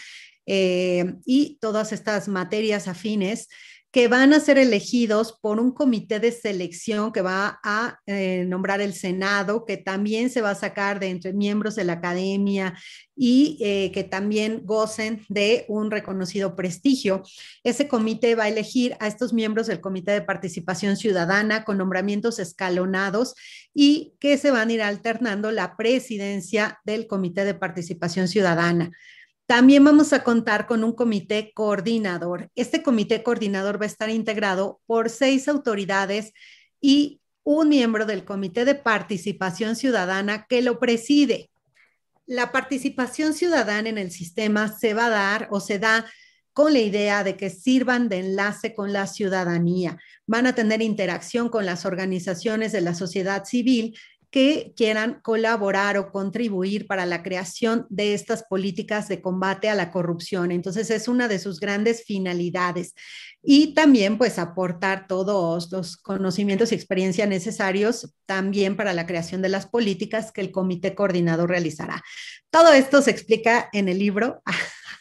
y todas estas materias afines que van a ser elegidos por un comité de selección que va a nombrar el Senado, que también se va a sacar de entre miembros de la academia y que también gocen de un reconocido prestigio. Ese comité va a elegir a estos miembros del Comité de Participación Ciudadana con nombramientos escalonados y que se van a ir alternando la presidencia del Comité de Participación Ciudadana. También vamos a contar con un comité coordinador. Este comité coordinador va a estar integrado por 6 autoridades y un miembro del Comité de Participación Ciudadana que lo preside. la participación ciudadana en el sistema se va a dar o se da con la idea de que sirvan de enlace con la ciudadanía. Van a tener interacción con las organizaciones de la sociedad civil que quieran colaborar o contribuir para la creación de estas políticas de combate a la corrupción. Entonces, es una de sus grandes finalidades. Y también, pues, aportar todos los conocimientos y experiencia necesarios también para la creación de las políticas que el comité coordinador realizará. Todo esto se explica en el libro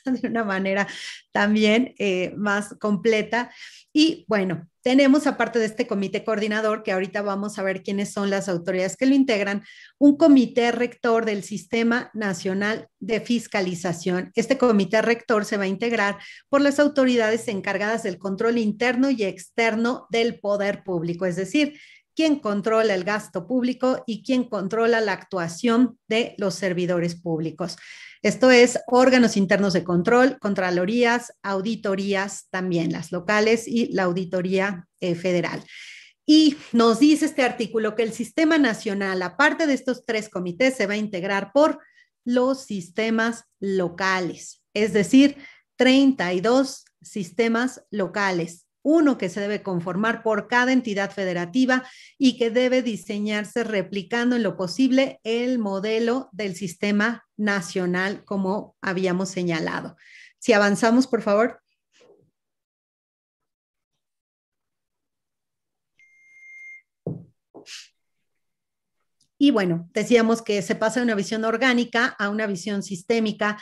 de una manera también más completa. Y bueno, tenemos, aparte de este comité coordinador, que ahorita vamos a ver quiénes son las autoridades que lo integran, un comité rector del Sistema Nacional de Fiscalización. Este comité rector se va a integrar por las autoridades encargadas del control interno y externo del poder público, es decir, quién controla el gasto público y quién controla la actuación de los servidores públicos. Esto es órganos internos de control, contralorías, auditorías también, las locales y la auditoría federal. Y nos dice este artículo que el sistema nacional, aparte de estos 3 comités, se va a integrar por los sistemas locales, es decir, 32 sistemas locales. Uno que se debe conformar por cada entidad federativa y que debe diseñarse replicando en lo posible el modelo del sistema nacional, como habíamos señalado. Si avanzamos, por favor. Y bueno, decíamos que se pasa de una visión orgánica a una visión sistémica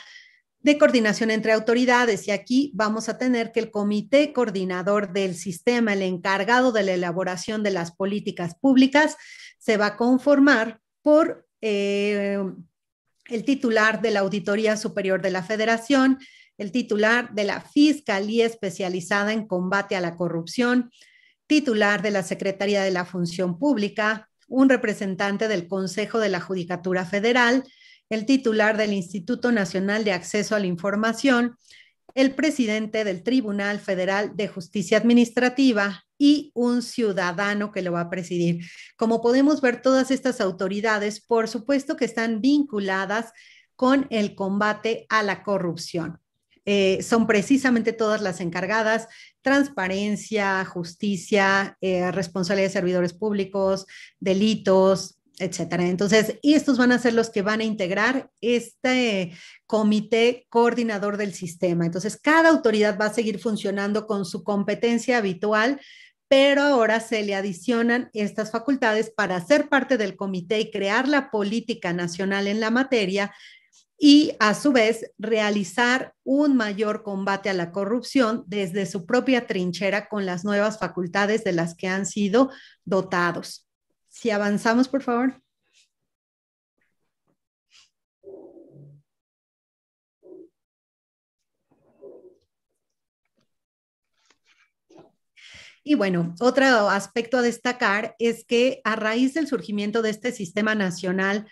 de coordinación entre autoridades, y aquí vamos a tener que el comité coordinador del sistema, el encargado de la elaboración de las políticas públicas, se va a conformar por el titular de la Auditoría Superior de la Federación, el titular de la Fiscalía Especializada en Combate a la Corrupción, titular de la Secretaría de la Función Pública, un representante del Consejo de la Judicatura Federal, el titular del Instituto Nacional de Acceso a la Información, el presidente del Tribunal Federal de Justicia Administrativa y un ciudadano que lo va a presidir. Como podemos ver, todas estas autoridades, por supuesto que están vinculadas con el combate a la corrupción. Son precisamente todas las encargadas: transparencia, justicia, responsabilidad de servidores públicos, delitos, etcétera. Entonces, y estos van a ser los que van a integrar este comité coordinador del sistema. Entonces, cada autoridad va a seguir funcionando con su competencia habitual, pero ahora se le adicionan estas facultades para ser parte del comité y crear la política nacional en la materia, y a su vez realizar un mayor combate a la corrupción desde su propia trinchera con las nuevas facultades de las que han sido dotados. Si avanzamos, por favor. Y bueno, otro aspecto a destacar es que a raíz del surgimiento de este sistema nacional,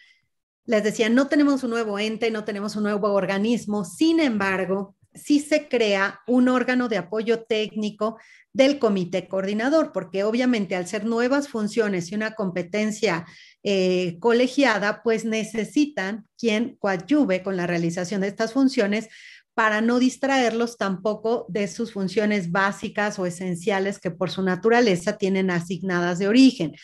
les decía, no tenemos un nuevo ente, no tenemos un nuevo organismo. Sin embargo, sí se crea un órgano de apoyo técnico del comité coordinador, porque obviamente al ser nuevas funciones y una competencia colegiada, pues necesitan quien coadyuve con la realización de estas funciones para no distraerlos tampoco de sus funciones básicas o esenciales que por su naturaleza tienen asignadas de origen.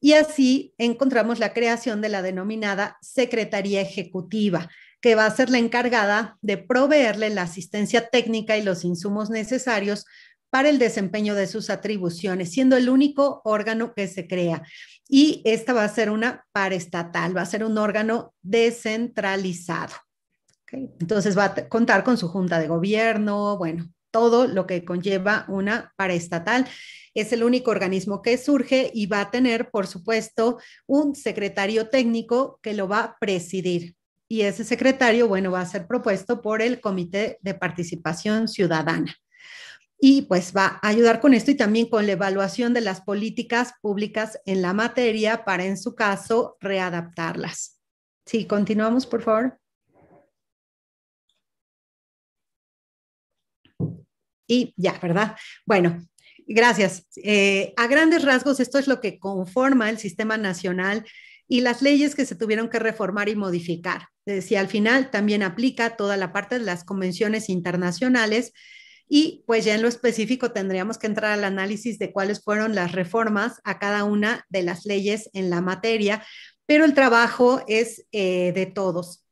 Y así encontramos la creación de la denominada Secretaría Ejecutiva, que va a ser la encargada de proveerle la asistencia técnica y los insumos necesarios para el desempeño de sus atribuciones, siendo el único órgano que se crea. Y esta va a ser una paraestatal, va a ser un órgano descentralizado. ¿Okay? Entonces va a contar con su junta de gobierno, bueno, todo lo que conlleva una paraestatal. Es el único organismo que surge y va a tener, por supuesto, un secretario técnico que lo va a presidir. Y ese secretario, bueno, va a ser propuesto por el Comité de Participación Ciudadana. Y pues va a ayudar con esto y también con la evaluación de las políticas públicas en la materia para, en su caso, readaptarlas. Sí, continuamos, por favor. Y ya, ¿verdad? Bueno, gracias. A grandes rasgos, esto es lo que conforma el Sistema Nacional y las leyes que se tuvieron que reformar y modificar. Decía, al final también aplica toda la parte de las convenciones internacionales y pues ya en lo específico tendríamos que entrar al análisis de cuáles fueron las reformas a cada una de las leyes en la materia, pero el trabajo es de todos.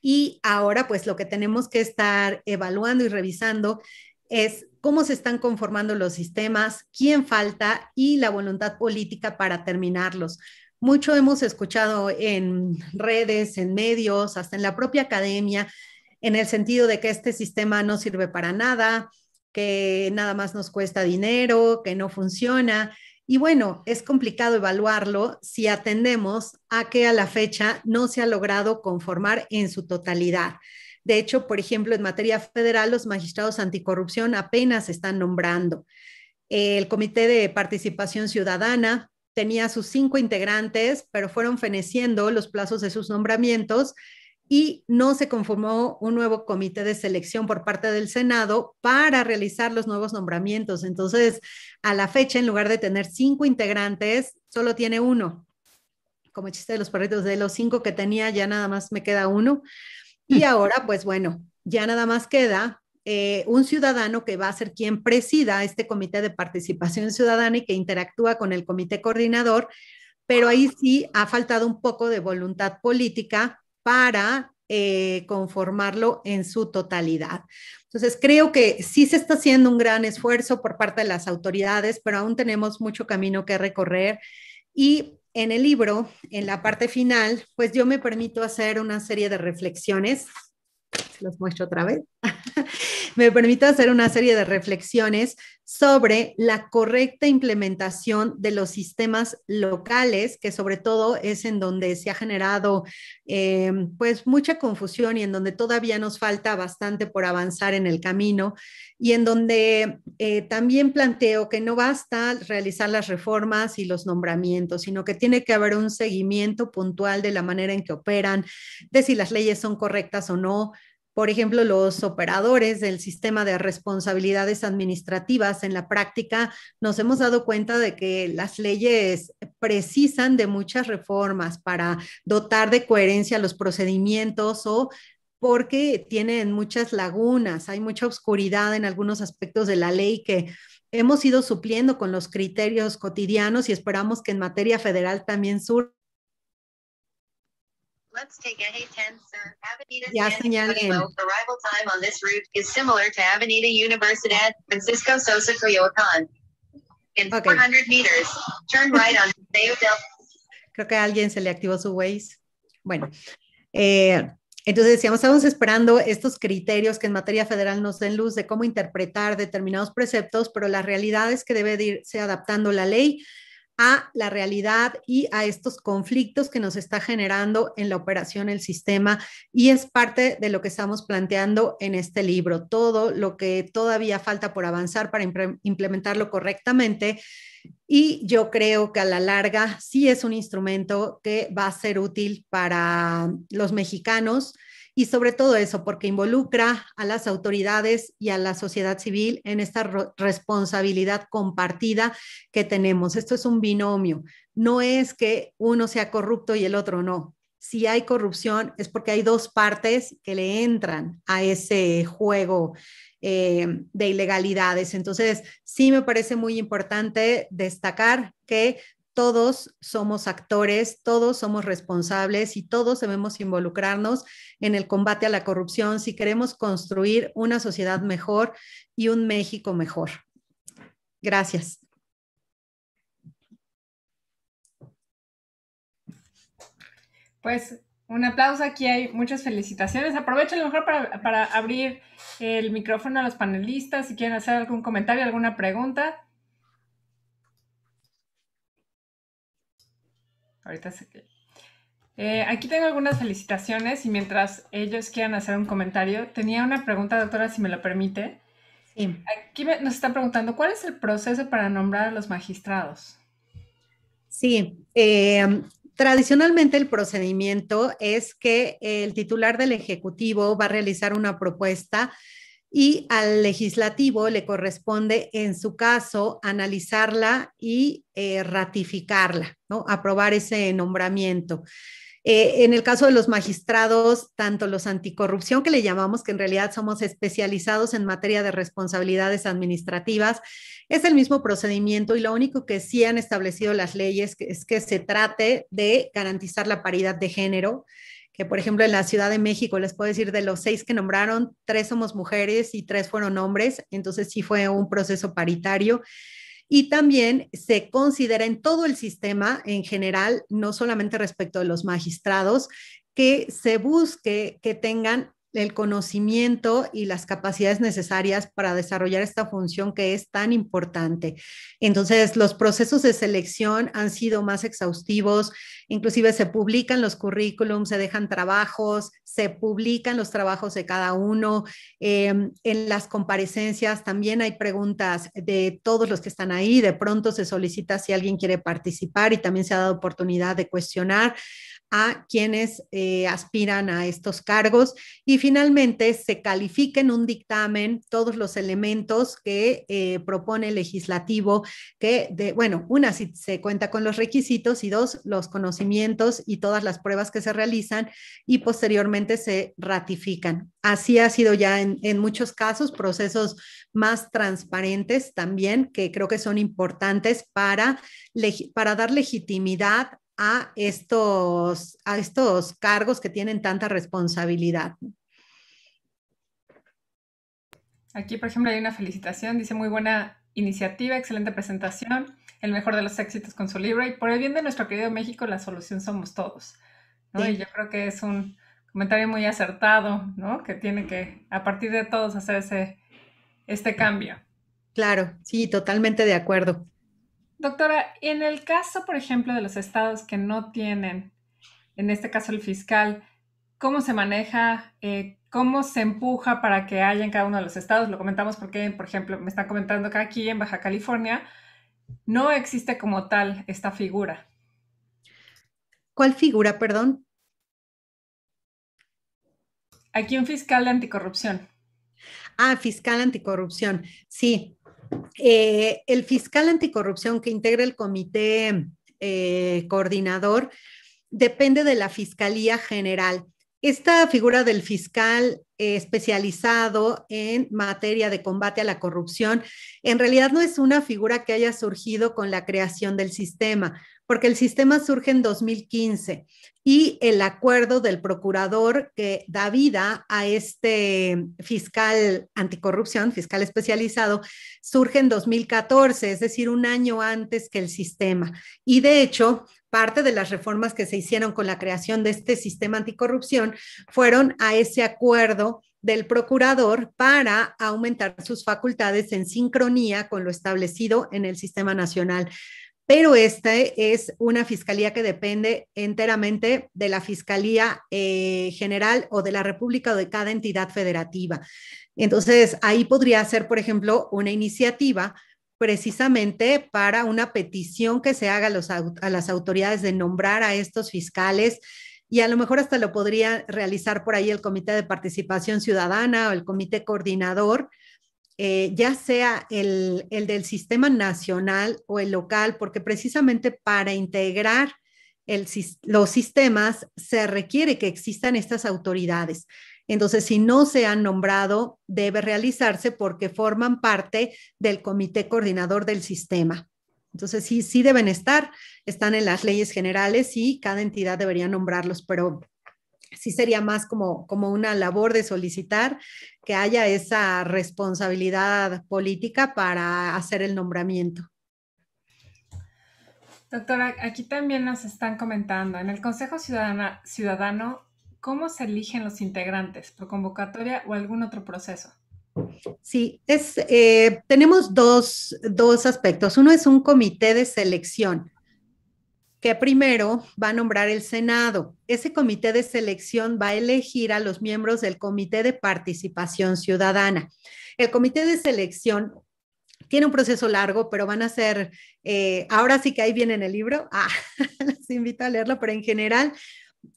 Y ahora pues lo que tenemos que estar evaluando y revisando es cómo se están conformando los sistemas, quién falta y la voluntad política para terminarlos. Mucho hemos escuchado en redes, en medios, hasta en la propia academia, en el sentido de que este sistema no sirve para nada, que nada más nos cuesta dinero, que no funciona. Y bueno, es complicado evaluarlo si atendemos a que a la fecha no se ha logrado conformar en su totalidad. De hecho, por ejemplo, en materia federal, los magistrados anticorrupción apenas se están nombrando. El Comité de Participación Ciudadana tenía sus 5 integrantes, pero fueron feneciendo los plazos de sus nombramientos y no se conformó un nuevo comité de selección por parte del Senado para realizar los nuevos nombramientos. Entonces, a la fecha, en lugar de tener 5 integrantes, solo tiene 1. Como chiste de los perritos, de los 5 que tenía, ya nada más me queda 1. Y ahora, pues bueno, ya nada más queda un ciudadano que va a ser quien presida este comité de participación ciudadana y que interactúa con el comité coordinador, pero ahí sí ha faltado un poco de voluntad política para conformarlo en su totalidad. Entonces, creo que sí se está haciendo un gran esfuerzo por parte de las autoridades, pero aún tenemos mucho camino que recorrer. Y en el libro, en la parte final, pues yo me permito hacer una serie de reflexiones. Se los muestro otra vez. Me permito hacer una serie de reflexiones sobre la correcta implementación de los sistemas locales, que sobre todo es en donde se ha generado pues mucha confusión y en donde todavía nos falta bastante por avanzar en el camino y en donde también planteo que no basta realizar las reformas y los nombramientos, sino que tiene que haber un seguimiento puntual de la manera en que operan, de si las leyes son correctas o no. Por ejemplo, los operadores del sistema de responsabilidades administrativas en la práctica nos hemos dado cuenta de que las leyes precisan de muchas reformas para dotar de coherencia los procedimientos o porque tienen muchas lagunas, hay mucha oscuridad en algunos aspectos de la ley que hemos ido supliendo con los criterios cotidianos y esperamos que en materia federal también surja. Let's take A10, sir. Avenida Ya San señalen. Francisco. Arrival time on this route is similar to Avenida Universidad Francisco Sosa Coyoacán. In 400 meters, turn right on Paseo del... Creo que a alguien se le activó su Waze. Bueno, entonces decíamos, estamos esperando estos criterios que en materia federal nos den luz de cómo interpretar determinados preceptos, pero la realidad es que debe de irse adaptando la ley a la realidad y a estos conflictos que nos está generando en la operación el sistema y es parte de lo que estamos planteando en este libro, todo lo que todavía falta por avanzar para implementarlo correctamente y yo creo que a la larga sí es un instrumento que va a ser útil para los mexicanos y sobre todo eso, porque involucra a las autoridades y a la sociedad civil en esta responsabilidad compartida que tenemos. Esto es un binomio, no es que uno sea corrupto y el otro no. Si hay corrupción es porque hay dos partes que le entran a ese juego de ilegalidades. Entonces, sí me parece muy importante destacar que todos somos actores, todos somos responsables y todos debemos involucrarnos en el combate a la corrupción si queremos construir una sociedad mejor y un México mejor. Gracias. Pues un aplauso, aquí hay muchas felicitaciones. Aprovecho a lo mejor para abrir el micrófono a los panelistas si quieren hacer algún comentario, alguna pregunta. Ahorita sé que... aquí tengo algunas felicitaciones y mientras ellos quieran hacer un comentario, tenía una pregunta, doctora, si me lo permite. Sí. Aquí nos están preguntando, ¿cuál es el proceso para nombrar a los magistrados? Sí, tradicionalmente el procedimiento es que el titular del Ejecutivo va a realizar una propuesta y al legislativo le corresponde, en su caso, analizarla y ratificarla, ¿no? Aprobar ese nombramiento. En el caso de los magistrados, tanto los anticorrupción, que le llamamos, que en realidad somos especializados en materia de responsabilidades administrativas, es el mismo procedimiento y lo único que sí han establecido las leyes es que se trate de garantizar la paridad de género, que por ejemplo en la Ciudad de México, les puedo decir, de los 6 que nombraron, 3 somos mujeres y 3 fueron hombres, entonces sí fue un proceso paritario. Y también se considera en todo el sistema en general, no solamente respecto de los magistrados, que se busque que tengan el conocimiento y las capacidades necesarias para desarrollar esta función que es tan importante. Entonces, los procesos de selección han sido más exhaustivos, inclusive se publican los currículums, se dejan trabajos, se publican los trabajos de cada uno. En las comparecencias también hay preguntas de todos los que están ahí, de pronto se solicita si alguien quiere participar y también se ha dado oportunidad de cuestionar a quienes aspiran a estos cargos y finalmente se califica en un dictamen todos los elementos que propone el legislativo, que bueno, una, si se cuenta con los requisitos y dos, los conocimientos y todas las pruebas que se realizan y posteriormente se ratifican. Así ha sido ya en muchos casos, procesos más transparentes también, que creo que son importantes para dar legitimidad a estos cargos que tienen tanta responsabilidad. Aquí, por ejemplo, hay una felicitación, dice muy buena iniciativa, excelente presentación, el mejor de los éxitos con su libro y por el bien de nuestro querido México, la solución somos todos, ¿no? Sí. Y yo creo que es un comentario muy acertado, ¿no? Que tiene que, a partir de todos, hacer este cambio. Claro, sí, totalmente de acuerdo. Doctora, en el caso, por ejemplo, de los estados que no tienen, en este caso el fiscal, ¿cómo se maneja? ¿Cómo se empuja para que haya en cada uno de los estados? Lo comentamos porque, por ejemplo, me están comentando que aquí en Baja California no existe como tal esta figura. ¿Cuál figura, perdón? Aquí un fiscal de anticorrupción. Ah, fiscal anticorrupción, sí. El fiscal anticorrupción que integra el comité coordinador depende de la Fiscalía General. Esta figura del fiscal especializado en materia de combate a la corrupción, en realidad no es una figura que haya surgido con la creación del sistema, porque el sistema surge en 2015 y el acuerdo del procurador que da vida a este fiscal anticorrupción, fiscal especializado, surge en 2014, es decir, un año antes que el sistema. Y de hecho, parte de las reformas que se hicieron con la creación de este sistema anticorrupción fueron a ese acuerdo del procurador para aumentar sus facultades en sincronía con lo establecido en el sistema nacional. Pero esta es una fiscalía que depende enteramente de la Fiscalía General o de la República o de cada entidad federativa. Entonces, ahí podría ser, por ejemplo, una iniciativa precisamente para una petición que se haga a las autoridades de nombrar a estos fiscales y a lo mejor hasta lo podría realizar por ahí el Comité de Participación Ciudadana o el Comité Coordinador, ya sea el del sistema nacional o el local, porque precisamente para integrar los sistemas se requiere que existan estas autoridades. Entonces, si no se han nombrado, debe realizarse porque forman parte del comité coordinador del sistema. Entonces, sí deben estar, están en las leyes generales y cada entidad debería nombrarlos, pero sí sería más como una labor de solicitar que haya esa responsabilidad política para hacer el nombramiento. Doctora, aquí también nos están comentando, en el Consejo Ciudadano, ¿cómo se eligen los integrantes? ¿Por convocatoria o algún otro proceso? Sí, tenemos dos aspectos. Uno es un comité de selección, que primero va a nombrar el Senado. Ese comité de selección va a elegir a los miembros del Comité de Participación Ciudadana. El comité de selección tiene un proceso largo, pero van a ser, ahora sí que ahí viene en el libro, les invito a leerlo, pero en general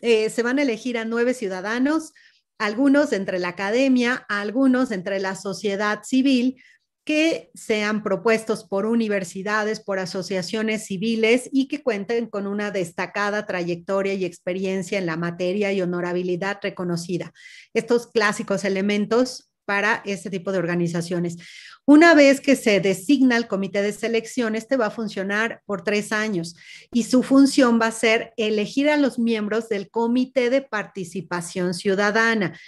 se van a elegir a 9 ciudadanos, algunos entre la academia, algunos entre la sociedad civil, que sean propuestos por universidades, por asociaciones civiles y que cuenten con una destacada trayectoria y experiencia en la materia y honorabilidad reconocida. Estos clásicos elementos para este tipo de organizaciones. Una vez que se designa el comité de selección, este va a funcionar por 3 años y su función va a ser elegir a los miembros del comité de participación ciudadana.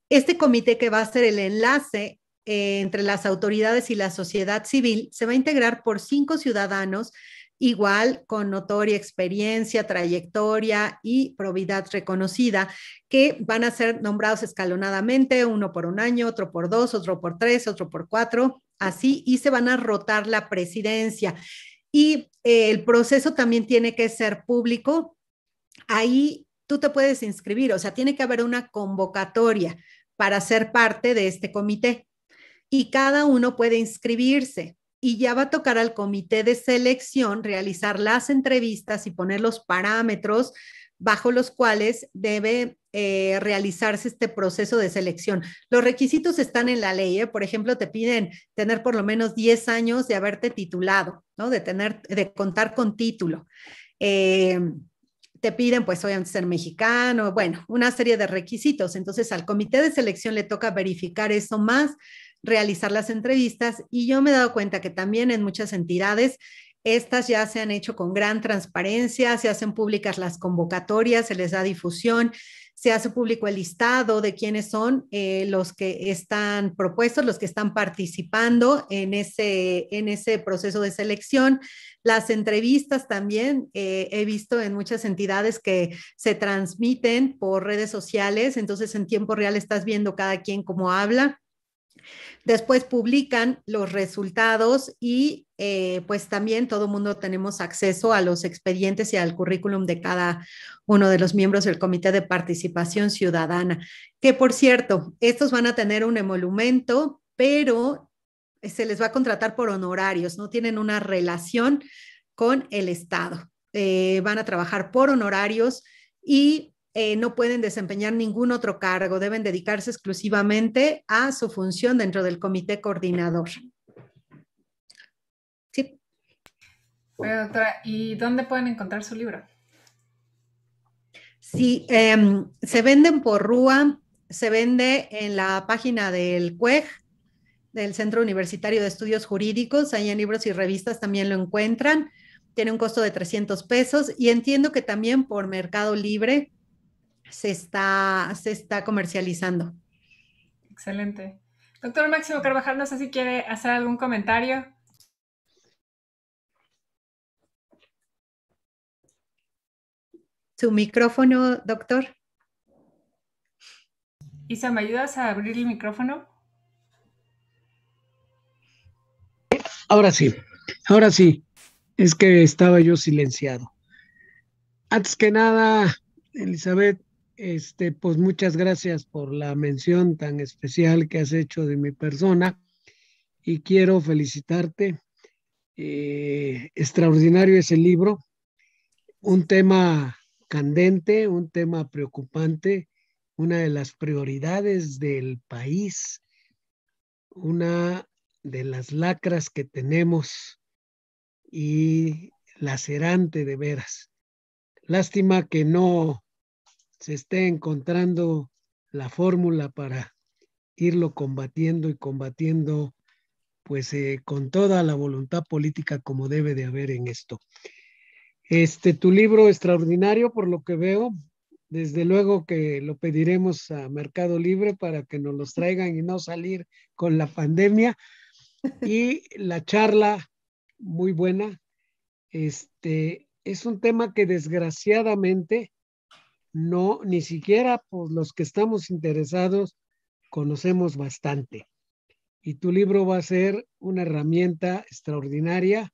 Este comité, que va a ser el enlace entre las autoridades y la sociedad civil, se va a integrar por 5 ciudadanos, igual con notoria experiencia, trayectoria y probidad reconocida, que van a ser nombrados escalonadamente, uno por 1 año, otro por 2, otro por 3, otro por 4, así, y se van a rotar la presidencia. Y el proceso también tiene que ser público. Ahí tú te puedes inscribir, o sea, tiene que haber una convocatoria para ser parte de este comité y cada uno puede inscribirse y ya va a tocar al comité de selección realizar las entrevistas y poner los parámetros bajo los cuales debe realizarse este proceso de selección. Los requisitos están en la ley, por ejemplo, te piden tener por lo menos 10 años de haberte titulado, ¿no? De contar con título. Te piden, pues, obviamente ser mexicano, bueno, una serie de requisitos. Entonces, al comité de selección le toca verificar eso más, realizar las entrevistas, y yo me he dado cuenta que también en muchas entidades estas ya se han hecho con gran transparencia, se hacen públicas las convocatorias, se les da difusión, se hace público el listado de quiénes son los que están propuestos, los que están participando en ese proceso de selección. Las entrevistas también he visto en muchas entidades que se transmiten por redes sociales, entonces en tiempo real estás viendo cada quien cómo habla. Después publican los resultados y pues también todo el mundo tenemos acceso a los expedientes y al currículum de cada uno de los miembros del Comité de Participación Ciudadana, que por cierto, estos van a tener un emolumento, pero se les va a contratar por honorarios, no tienen una relación con el Estado. Van a trabajar por honorarios y no pueden desempeñar ningún otro cargo, deben dedicarse exclusivamente a su función dentro del comité coordinador. Sí. Bueno, doctora, ¿y dónde pueden encontrar su libro? Sí, se venden por RUA, se vende en la página del CUEG, del Centro Universitario de Estudios Jurídicos, ahí en Libros y Revistas también lo encuentran, tiene un costo de 300 pesos y entiendo que también por Mercado Libre se está comercializando. Excelente. Doctor Máximo Carvajal, no sé si quiere hacer algún comentario. Su micrófono, doctor. Isa, ¿me ayudas a abrir el micrófono? Ahora sí, es que estaba yo silenciado. Antes que nada, Elizabeth, pues muchas gracias por la mención tan especial que has hecho de mi persona y quiero felicitarte. Extraordinario es el libro, un tema candente, un tema preocupante, una de las prioridades del país, una de las lacras que tenemos y lacerante de veras. Lástima que no se esté encontrando la fórmula para irlo combatiendo y combatiendo pues con toda la voluntad política como debe de haber en esto. Tu libro extraordinario por lo que veo, desde luego que lo pediremos a Mercado Libre para que nos los traigan y no salir con la pandemia. Y la charla muy buena. Es un tema que desgraciadamente no, ni siquiera por los que estamos interesados conocemos bastante. Y tu libro va a ser una herramienta extraordinaria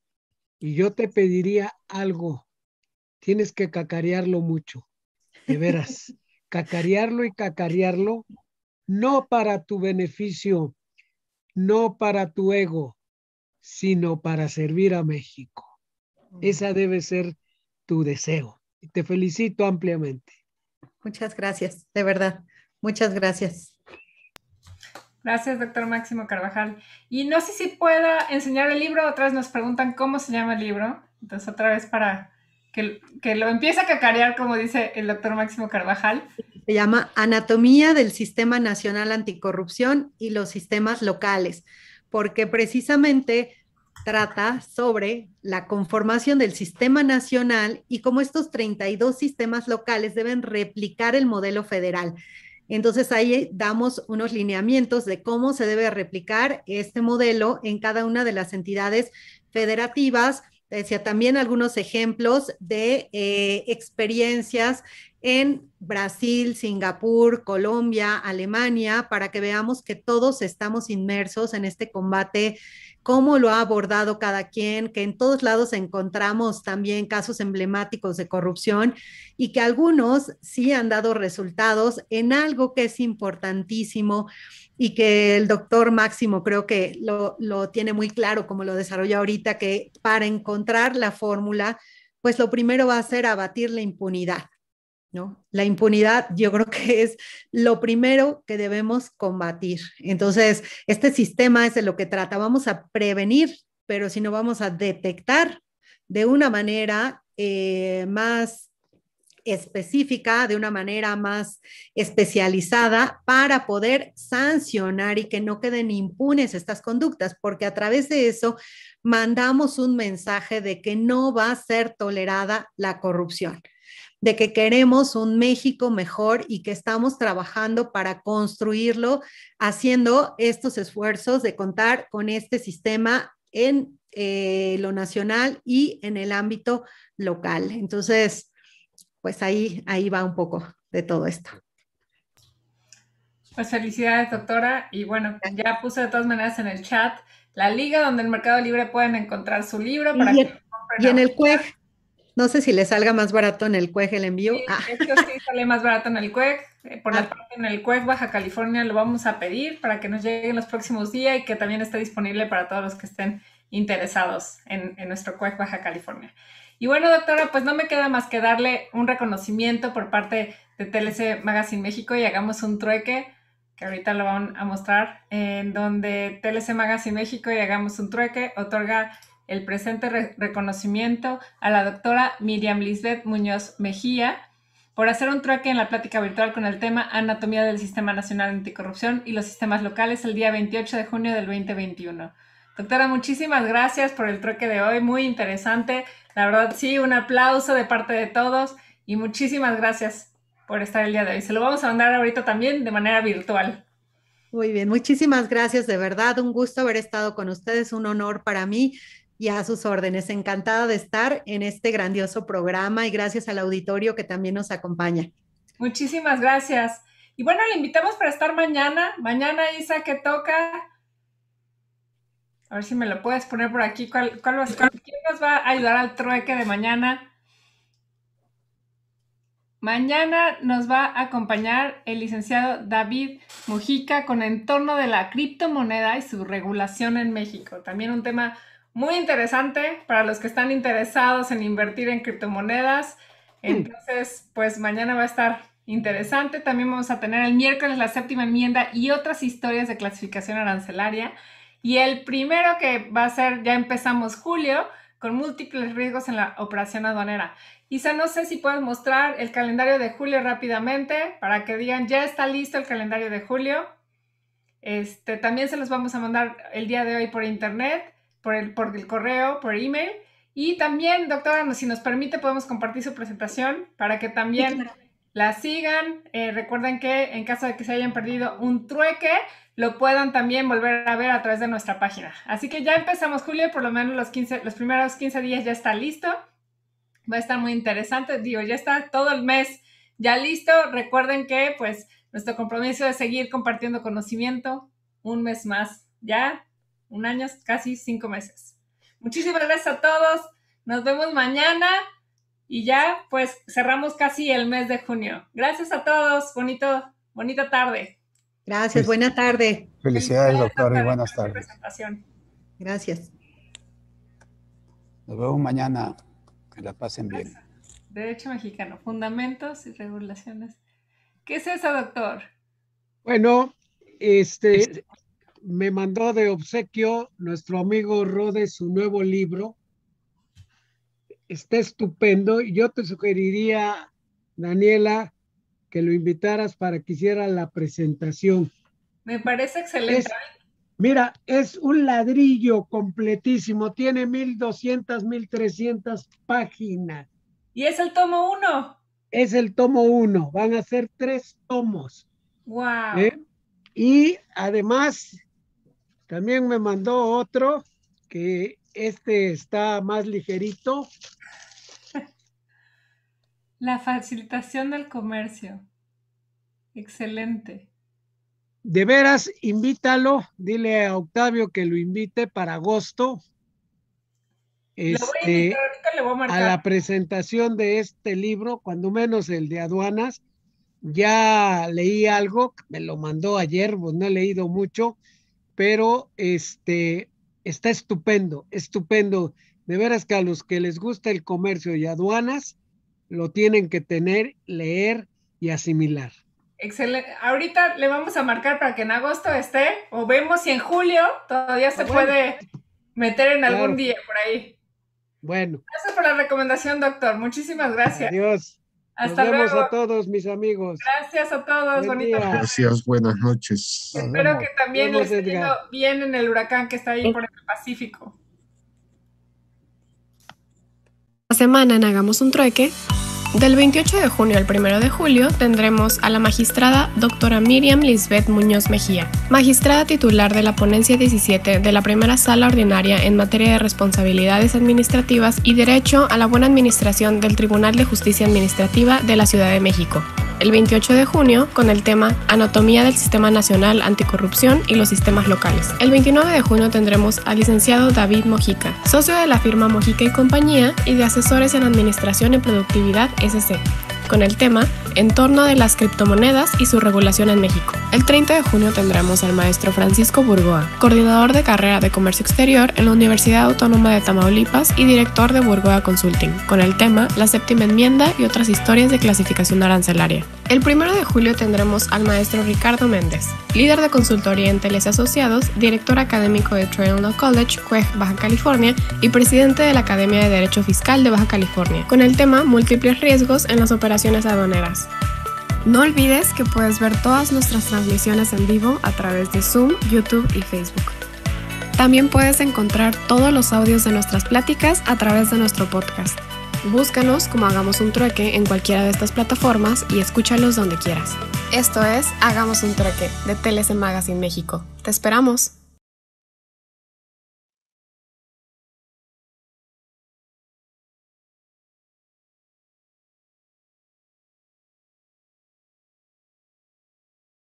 y yo te pediría algo, tienes que cacarearlo mucho, de veras, cacarearlo y cacarearlo, no para tu beneficio, no para tu ego, sino para servir a México. Esa debe ser tu deseo. Y te felicito ampliamente. Muchas gracias, de verdad. Muchas gracias. Gracias, doctor Máximo Carvajal. Y no sé si pueda enseñar el libro, otra vez nos preguntan cómo se llama el libro. Entonces, otra vez para que lo empiece a cacarear, como dice el doctor Máximo Carvajal. Se llama Anatomía del Sistema Nacional Anticorrupción y los sistemas locales, porque precisamente trata sobre la conformación del sistema nacional y cómo estos 32 sistemas locales deben replicar el modelo federal. Entonces ahí damos unos lineamientos de cómo se debe replicar este modelo en cada una de las entidades federativas. Decía también algunos ejemplos de experiencias en Brasil, Singapur, Colombia, Alemania, para que veamos que todos estamos inmersos en este combate, cómo lo ha abordado cada quien, que en todos lados encontramos también casos emblemáticos de corrupción y que algunos sí han dado resultados en algo que es importantísimo y que el doctor Máximo creo que lo tiene muy claro, como lo desarrolla ahorita, que para encontrar la fórmula, pues lo primero va a ser abatir la impunidad, ¿no? La impunidad yo creo que es lo primero que debemos combatir. Entonces, este sistema es de lo que trata. Vamos a prevenir, pero si no vamos a detectar de una manera más específica, de una manera más especializada para poder sancionar y que no queden impunes estas conductas, porque a través de eso mandamos un mensaje de que no va a ser tolerada la corrupción, de que queremos un México mejor y que estamos trabajando para construirlo, haciendo estos esfuerzos de contar con este sistema en lo nacional y en el ámbito local. Entonces, pues ahí va un poco de todo esto. Pues felicidades, doctora. Y bueno, ya puse de todas maneras en el chat la liga donde en Mercado Libre pueden encontrar su libro para que lo compren. Y en el CUEG, no sé si le salga más barato en el CUEG el envío. Sí, esto sí sale más barato en el CUEG. Por la parte en el CUEG Baja California lo vamos a pedir para que nos llegue en los próximos días y que también esté disponible para todos los que estén interesados en nuestro CUEG Baja California. Y bueno, doctora, pues no me queda más que darle un reconocimiento por parte de TLC Magazine México y hagamos un trueque, que ahorita lo van a mostrar, en donde TLC Magazine México y hagamos un trueque otorga el presente reconocimiento a la doctora Miriam Lisbeth Muñoz Mejía por hacer un trueque en la plática virtual con el tema Anatomía del Sistema Nacional Anticorrupción y los sistemas locales el día 28 de junio del 2021. Doctora, muchísimas gracias por el trueque de hoy, muy interesante. La verdad, sí, un aplauso de parte de todos y muchísimas gracias por estar el día de hoy. Se lo vamos a mandar ahorita también de manera virtual. Muy bien, muchísimas gracias, de verdad, un gusto haber estado con ustedes, un honor para mí y a sus órdenes. Encantada de estar en este grandioso programa y gracias al auditorio que también nos acompaña. Muchísimas gracias. Y bueno, le invitamos para estar mañana. Mañana, Isa, ¿qué toca? A ver si me lo puedes poner por aquí. ¿Quién nos va a ayudar al trueque de mañana? Mañana nos va a acompañar el licenciado David Mujica con entorno de la criptomoneda y su regulación en México. También un tema muy interesante para los que están interesados en invertir en criptomonedas. Entonces, pues mañana va a estar interesante. También vamos a tener el miércoles la séptima enmienda y otras historias de clasificación arancelaria. Y el primero que va a ser, ya empezamos julio, con múltiples riesgos en la operación aduanera. Isa, no sé si puedes mostrar el calendario de julio rápidamente para que digan, ya está listo el calendario de julio. También se los vamos a mandar el día de hoy por internet, por el correo, por email. Y también, doctora, si nos permite, podemos compartir su presentación para que también la sigan. Recuerden que en caso de que se hayan perdido un trueque, lo puedan también volver a ver a través de nuestra página. Así que ya empezamos julio, por lo menos los primeros 15 días ya está listo. Va a estar muy interesante. Digo, ya está todo el mes ya listo. Recuerden que pues nuestro compromiso es seguir compartiendo conocimiento un mes más. Ya un año, casi 5 meses. Muchísimas gracias a todos. Nos vemos mañana y ya pues cerramos casi el mes de junio. Gracias a todos. Bonita tarde. Gracias, buena tarde. Felicidades, doctora, y buenas tardes. Gracias. Nos vemos mañana. Que la pasen bien. Derecho mexicano, fundamentos y regulaciones. ¿Qué es eso, doctor? Bueno, me mandó de obsequio nuestro amigo Rode su nuevo libro. Está estupendo. Y yo te sugeriría, Daniela, que lo invitaras para que hiciera la presentación. Me parece excelente. Mira, es un ladrillo completísimo. Tiene 1,200, 1,300 páginas. ¿Y es el tomo 1? Es el tomo 1. Van a ser 3 tomos. ¡Wow! Y además, también me mandó otro, que está más ligerito. La facilitación del comercio. Excelente. De veras, invítalo. Dile a Octavio que lo invite para agosto. Lo voy a invitar, ahorita le voy a marcar. A la presentación de este libro, cuando menos el de aduanas. Ya leí algo, me lo mandó ayer, pues no he leído mucho, pero está estupendo, estupendo. De veras que a los que les gusta el comercio y aduanas, lo tienen que tener, leer y asimilar. Excelente. Ahorita le vamos a marcar para que en agosto esté, o vemos si en julio todavía se puede meter en algún día por ahí. Bueno. Gracias por la recomendación, doctor. Muchísimas gracias. Adiós. Hasta Nos vemos luego. a todos, mis amigos. Gracias a todos. Bonita noche. Gracias, buenas noches. Espero que también les esté yendo bien en el huracán que está ahí por el Pacífico. La semana en Hagamos un Trueque, del 28 de junio al 1 de julio, tendremos a la magistrada doctora Miriam Lisbeth Muñoz Mejía, magistrada titular de la Ponencia 17 de la Primera Sala Ordinaria en materia de responsabilidades administrativas y derecho a la buena administración del Tribunal de Justicia Administrativa de la Ciudad de México. El 28 de junio, con el tema Anatomía del Sistema Nacional Anticorrupción y los sistemas locales. El 29 de junio tendremos al licenciado David Mojica, socio de la firma Mojica y Compañía y de asesores en Administración y Productividad SC, con el tema Entorno de las criptomonedas y su regulación en México. El 30 de junio tendremos al maestro Francisco Burgoa, coordinador de carrera de Comercio Exterior en la Universidad Autónoma de Tamaulipas y director de Burgoa Consulting, con el tema La Séptima Enmienda y otras historias de clasificación arancelaria. El 1 de julio tendremos al maestro Ricardo Méndez, líder de consultoría en Teles Asociados, director académico de Trail Law College, CUEG, Baja California, y presidente de la Academia de Derecho Fiscal de Baja California, con el tema Múltiples riesgos en las operaciones aduaneras. No olvides que puedes ver todas nuestras transmisiones en vivo a través de Zoom, YouTube y Facebook. También puedes encontrar todos los audios de nuestras pláticas a través de nuestro podcast. Búscanos como Hagamos un Trueque en cualquiera de estas plataformas y escúchalos donde quieras. Esto es Hagamos un Trueque de TLC Magazine México. ¡Te esperamos!